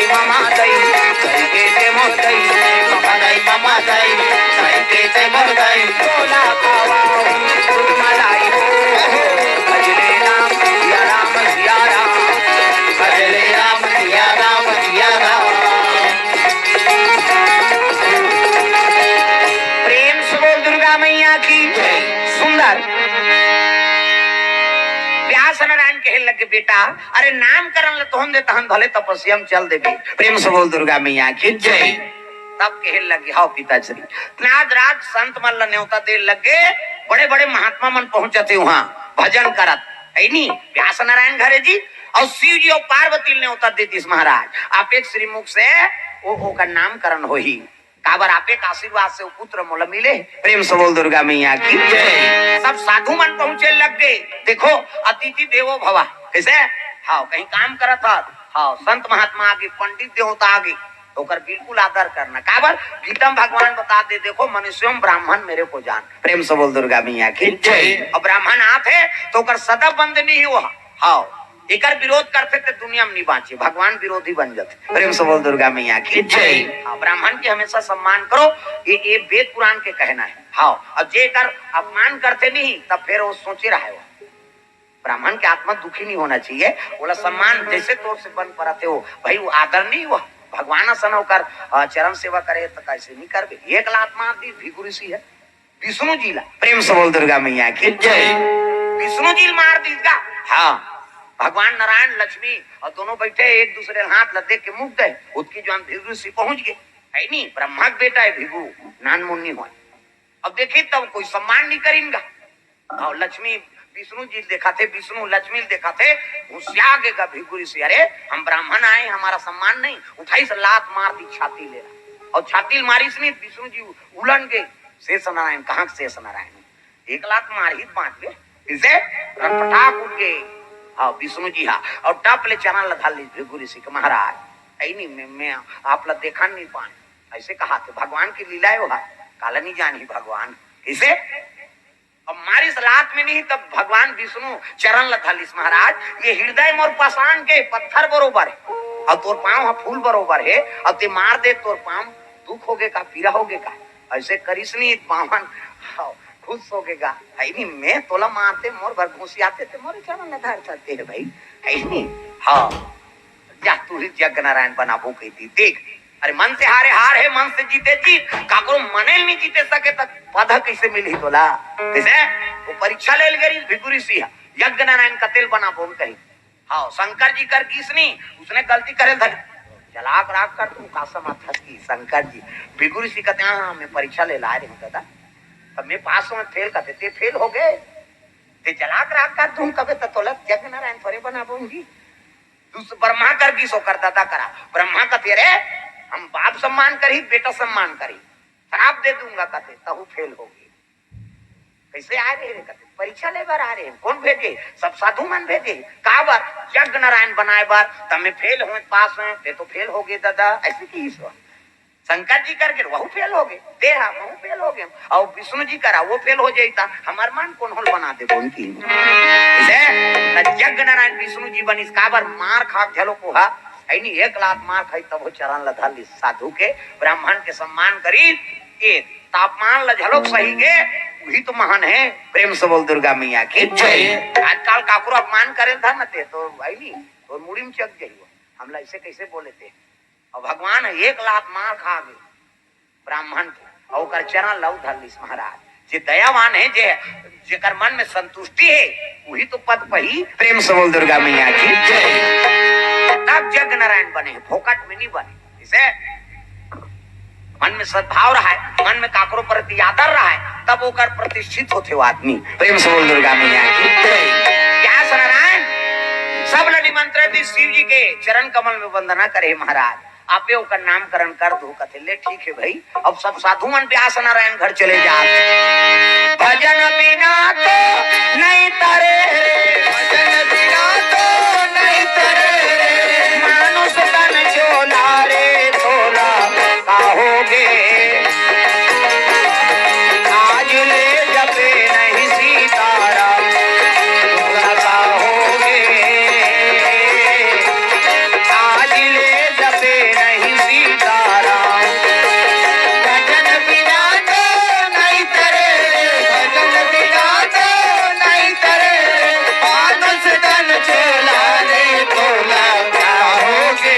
मामा दई दई के दई मर दई मामा दई दई के दई मर दई कोला खावाऊ मलाई हो भजले राम सिया राम सिया राम भजले राम सिया राम सिया राम। प्रेम से बोल दुर्गा मैया की सुंदर। व्यास नारायण कहे लगे बेटा अरे नामकरण तोहन दे तहन भले तपस्या चल देवी। प्रेम से बोल दुर्गा मैया की जय। तब कहे लगे हाउ पिताश्री नाद रात संत मन न्योता दे लगे, बड़े बड़े महात्मा मन पहुंचते वहां भजन करत है नी व्यास नारायण घरे जी और शिव जी और पार्वती ने उतर देती महाराज आप एक श्रीमुख से वो का नामकरण हो ही काबर आपे का आशीर्वाद से पुत्र मोल मिले। प्रेम से बोल दुर्गा मैया की जय। सब साधु मन पहुंचे लग गए। देखो अतिथि देवो भवा। कैसे? हाँ कहीं काम करत था, हाँ संत महात्मा आगे पंडित देवता आगे तो कर बिल्कुल आदर करना। काबर गीतम भगवान बता दे देखो मनुष्यों ब्राह्मण मेरे को जान। प्रेम से बोल दुर्गा मैया की जय। अब ब्राह्मण आप है तो कर सदा बंद नहीं हुआ। हाँ एकर विरोध करते थे दुनिया में नहीं बाँचे, भगवान विरोधी बन जाते। प्रेम से बोल दुर्गा मैया की जय। हाँ ब्राह्मण की हमेशा सम्मान करो, ये वेद पुराण के कहना है। हाँ अब जे कर अपमान करते नहीं तब फिर वो सोचे रहे वो ब्राह्मण के आत्मा दुखी नहीं होना चाहिए। बोला सम्मान जैसे तौर से बन पड़ते हो भाई वो आदर नहीं हुआ भगवान सन होकर चरण सेवा करे तो कैसे नहीं कर बे। एक आत्मा दी भिगु ऋषि है विष्णु जी ला। प्रेम से बोल दुर्गा मैया की जय। विष्णु जी मार दीगा। हाँ भगवान नारायण लक्ष्मी और दोनों बैठे एक दूसरे हाथ लदे के मुख गए उसकी जो भिगु ऋषि पहुंच गए है नहीं ब्रह्मा का बेटा है भिगु नान मुन्नी हुआ। अब देखिए तब कोई सम्मान नहीं करेंगे। और लक्ष्मी विष्णु जी देखा थे विष्णु लक्ष्मी देखा थे घुसिया भिगु ऋषि अरे हम ब्राह्मण आए हमारा सम्मान नहीं उठाई से लात मार दी छाती ले रहा और छाती मारी से नहीं विष्णु जी उलट गए। शेष नारायण कहाँ शेष नारायण एक लात मार ही बांट गए इसे रटपटाक उठ गए। हाँ विष्णु जी हाँ और टप ले चना लगा ली भिगु ऋषि के महाराज ऐ नहीं मैं आप लोग देखा नहीं पाए ऐसे कहा थे भगवान की लीला है वहा काला नहीं जानी भगवान कैसे अब मारी सलात में नहीं तब भगवान विष्णु चरण लथालिस महाराज ये हृदय मोर पाषाण के पत्थर बरोबर है और तोर पांव फूल बरोबर है अब ते मार दे तोर पांव दुख होगे का पीड़ा होगे का ऐसे करिस नहीं पावन खुश होगेगा है नहीं मैं तोला मारते मोर भर घुसी आते थे मोरे चरण लधार चलते है भाई है नहीं। हाँ जा तू ही जग नारायण बनाबो कहती देख अरे मन से हारे हार है मन से जीते जीत काकरो मने नहीं जीते सके तक पद कैसे मिली तोला कैसे वो परीक्षा ले गई भिगु ऋषि यज्ञ नारायण कतेल बना बोल कही। हाँ शंकर जी कर किसनी उसने गलती करे धर चलाक राख कर तू कासा माथा की शंकर जी भिगु ऋषि कहते हाँ मैं परीक्षा ले ला रही हूँ दादा अब मैं पास में फेल करते ते फेल हो गए ते जलाक राख कर तुम कबे तोलक जग नारायण फरे बना बोंगी दूसरा ब्रह्मा कर की सो करता था करा ब्रह्मा का तेरे हम बाप सम्मान करी बेटा सम्मान करी शराब दे दूंगा कहते तब फेल होगी कैसे आ रहे कहते परीक्षा ले बार आ रहे हैं कौन भेजे सब साधु मन भेजे कहा बार यज्ञ नारायण बनाए बार तब मैं फेल हुए पास में ते तो फेल हो गए दादा ऐसे की शंकर जी करके वह फेल हो गए दे हम वह फेल हो गए और विष्णु जी करा वो फेल हो जाता हमार मान कौन होल बना दे उनकी यज्ञ नारायण विष्णु जी बनी का बार मार खा झलो को हा ऐनी 1 लाख मार खाई तब वो चरण लधा ली साधु के ब्राह्मण के सम्मान करी एक तापमान लझलो सही के वही तो महान है प्रेम से बोल दुर्गा मैया की जय आजकल काकुर अपमान करे था न थे तो भाई नहीं तो मुड़ी में चक गई हम लोग ऐसे कैसे बोले थे और भगवान 1 लाख मार खा गए ब्राह्मण के और कर चरण लव धरली महाराज जे दयावान है जे जेकर मन में संतुष्टि है वही तो पद पही प्रेम से बोल दुर्गा मैया की जय तब यज्ञ नारायण बने फोकट में नहीं बने इसे मन में सद्भाव रहा है मन में काकरों प्रति आदर रहा है तब वो कर प्रतिष्ठित होते हो आदमी प्रेम से बोल दुर्गा मैया की क्या नारायण सब लड़ी मंत्र शिव जी के चरण कमल में वंदना करे महाराज आपे ओकर नामकरण कर दो कहते ले ठीक है भाई अब सब साधु मन व्यास नारायण घर चले जाते भजन बिना तो नहीं तरे भजन बिना तो नहीं तरे मानुष तन चोला रे तोला काहोगे आज ले जपे नहीं सीताराम तोला काहोगे आज ले जपे नहीं सीताराम भजन बिना तो नहीं तरे भजन बिना तो नहीं तरे मानुष तन चोला रे तोला काहोगे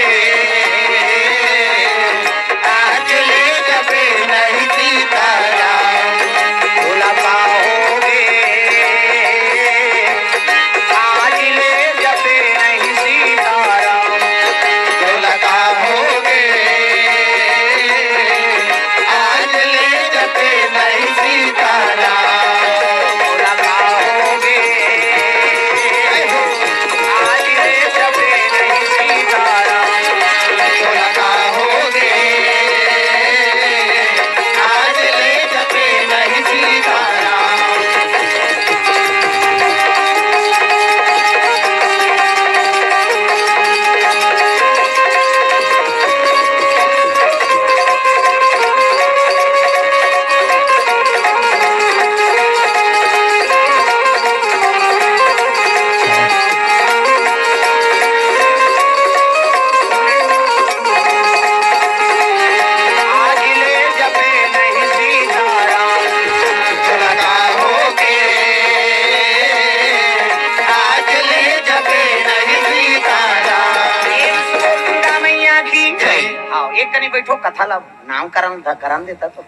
बैठो कथा ला नामकरण करान देता तो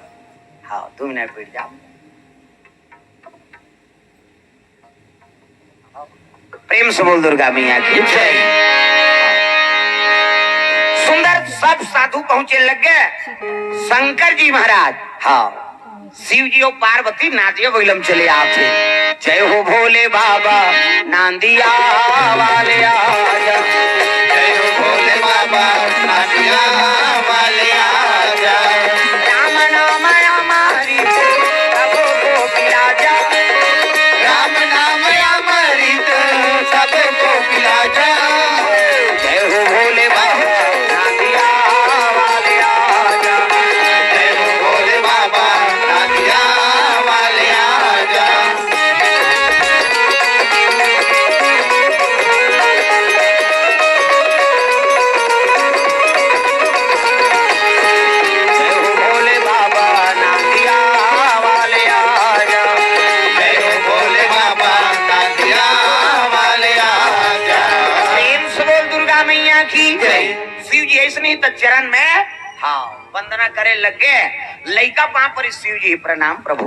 हाँ 2 मिनट बैठ जाओ प्रेम से बोल दुर्गा मैया की जय सुंदर सब साधु पहुंचे लग गए शंकर जी महाराज हाँ शिव जी और पार्वती नादिया बैलम चले आते जय हो भोले बाबा नांदिया वाले आजा जय हो भोले बाबा नांदिया वाले आजा राम नाम हमारी सबको पिला जा राम नाम हमारी सबको पिला जा जय हो भोले बाबा नांदिया वाले आजा जय हो भोले बाबा नांदिया वाले आजा चरण में हाँ वंदना करे लगे लइका पा पर शिव जी प्रणाम प्रभु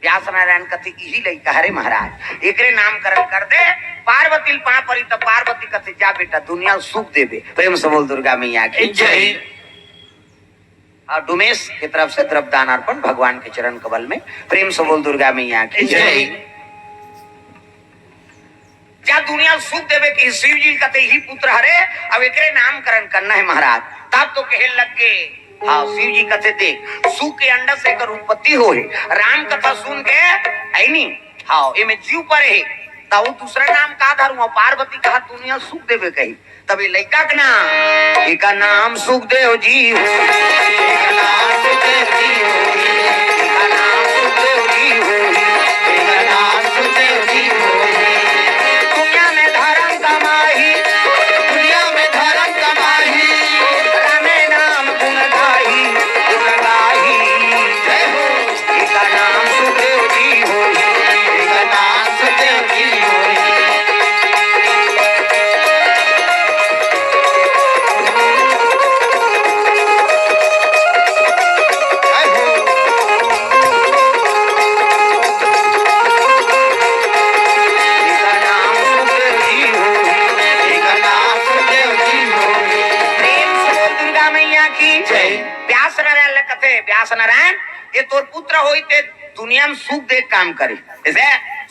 व्यास नारायण कथी यही लइका हरे महाराज एकरे नामकरण कर दे पार्वती पा परी तो पार्वती कथी जा बेटा दुनिया सुख देवे प्रेम से बोल दुर्गा मैया की जय और डुमेश की तरफ से द्रव्य दान अर्पण भगवान के चरण कमल में। प्रेम से बोल दुर्गा मैया की जय। जा दुनिया सुख देवे कि शिव जी कते ही पुत्र हरे, अब एकरे नामकरण करना है महाराज। तब तो कहे लग के हाँ शिव जी कथे देख सुख के अंडा से कर उत्पत्ति हो है, राम कथा सुन के आई नहीं हाँ ये में जीव पर है तब दूसरा नाम का धर्म पार्वती कहा दुनिया सुख देवे कही तभी लड़का का नाम एक नाम सुखदेव जी हो, एक नाम सुखदेव जी हो, एक नाम सुखदेव जी हो, एक नाम सुखदेव जी हो। दुनिया में धर्म कमाही, दुनिया में धर्म कमाही, रामे नाम गुण गाही, गुण गाही जय हो। एक नाम सुखदेव जी हो, एक नाम सुखदेव जी हो। व्यास नारायण ये तोर पुत्र होई ते दुनिया में सुख देख काम करे जैसे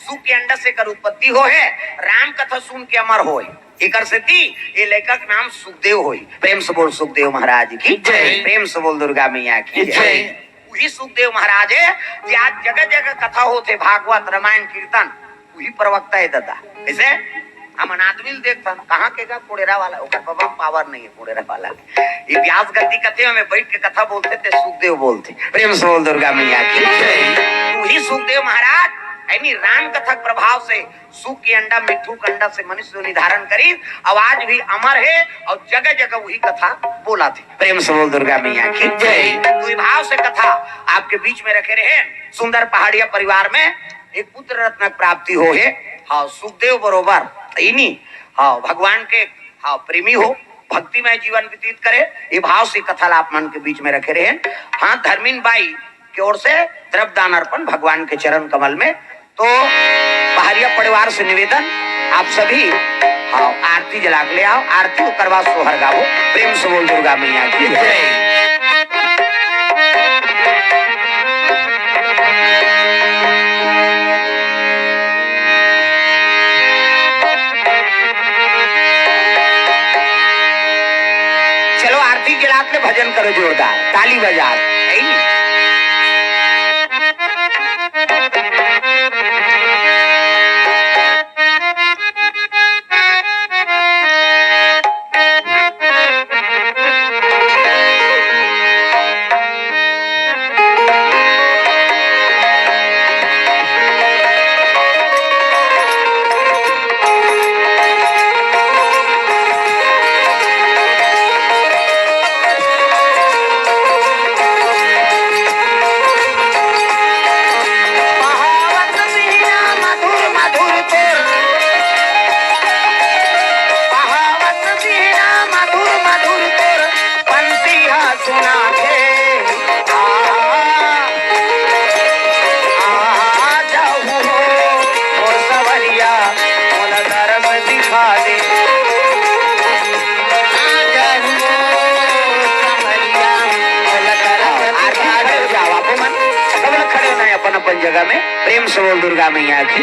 सुख के अंडा से कर उत्पत्ति हो है, राम कथा सुन के अमर होए एकर से ती ये लेखक नाम सुखदेव होई। प्रेम से बोल सुखदेव महाराज की जय। प्रेम से बोल दुर्गा मैया की जय। वही सुखदेव महाराज है जे आज जगह जगह कथा होते भागवत रामायण कीर्तन वही प्रवक्ता है दादा। ऐसे हम आदमी देखता कहाँ के का पुड़ेरा वाला बाबा पावर नहीं है पुड़ेरा वाला ये व्यास गद्दी कथे में बैठ के कथा बोलते थे सुखदेव बोलते। प्रेम से बोल दुर्गा मैया की वही सुखदेव महाराज यानी राम कथा प्रभाव से सुख के अंडा मिट्ठू के अंडा से मनुष्य निर्धारण करी आवाज भी अमर है और जगह जगह वही कथा बोला थी। प्रेम से बोल दुर्गा मैया की जय। तो भाव से कथा आपके बीच में रखे रहे सुंदर पहाड़िया परिवार में एक पुत्र रत्न प्राप्ति हो है हाँ सुखदेव बरोबर इन्हीं हाँ भगवान के हाँ प्रेमी हो भक्तिमय जीवन व्यतीत करे ये भाव से कथा आप मन के बीच में रखे रहे। हाँ धर्मीन बाई की ओर से द्रव्य दान अर्पण भगवान के चरण कमल में। तो पहाड़िया परिवार से निवेदन आप सभी हाँ आरती जला के ले आओ, आरती को करवा सोहर गाओ। प्रेम से बोल दुर्गा मैया की जय। भजन करो जोरदार ताली बजा जगह में। प्रेम से बोल दुर्गा मैया की।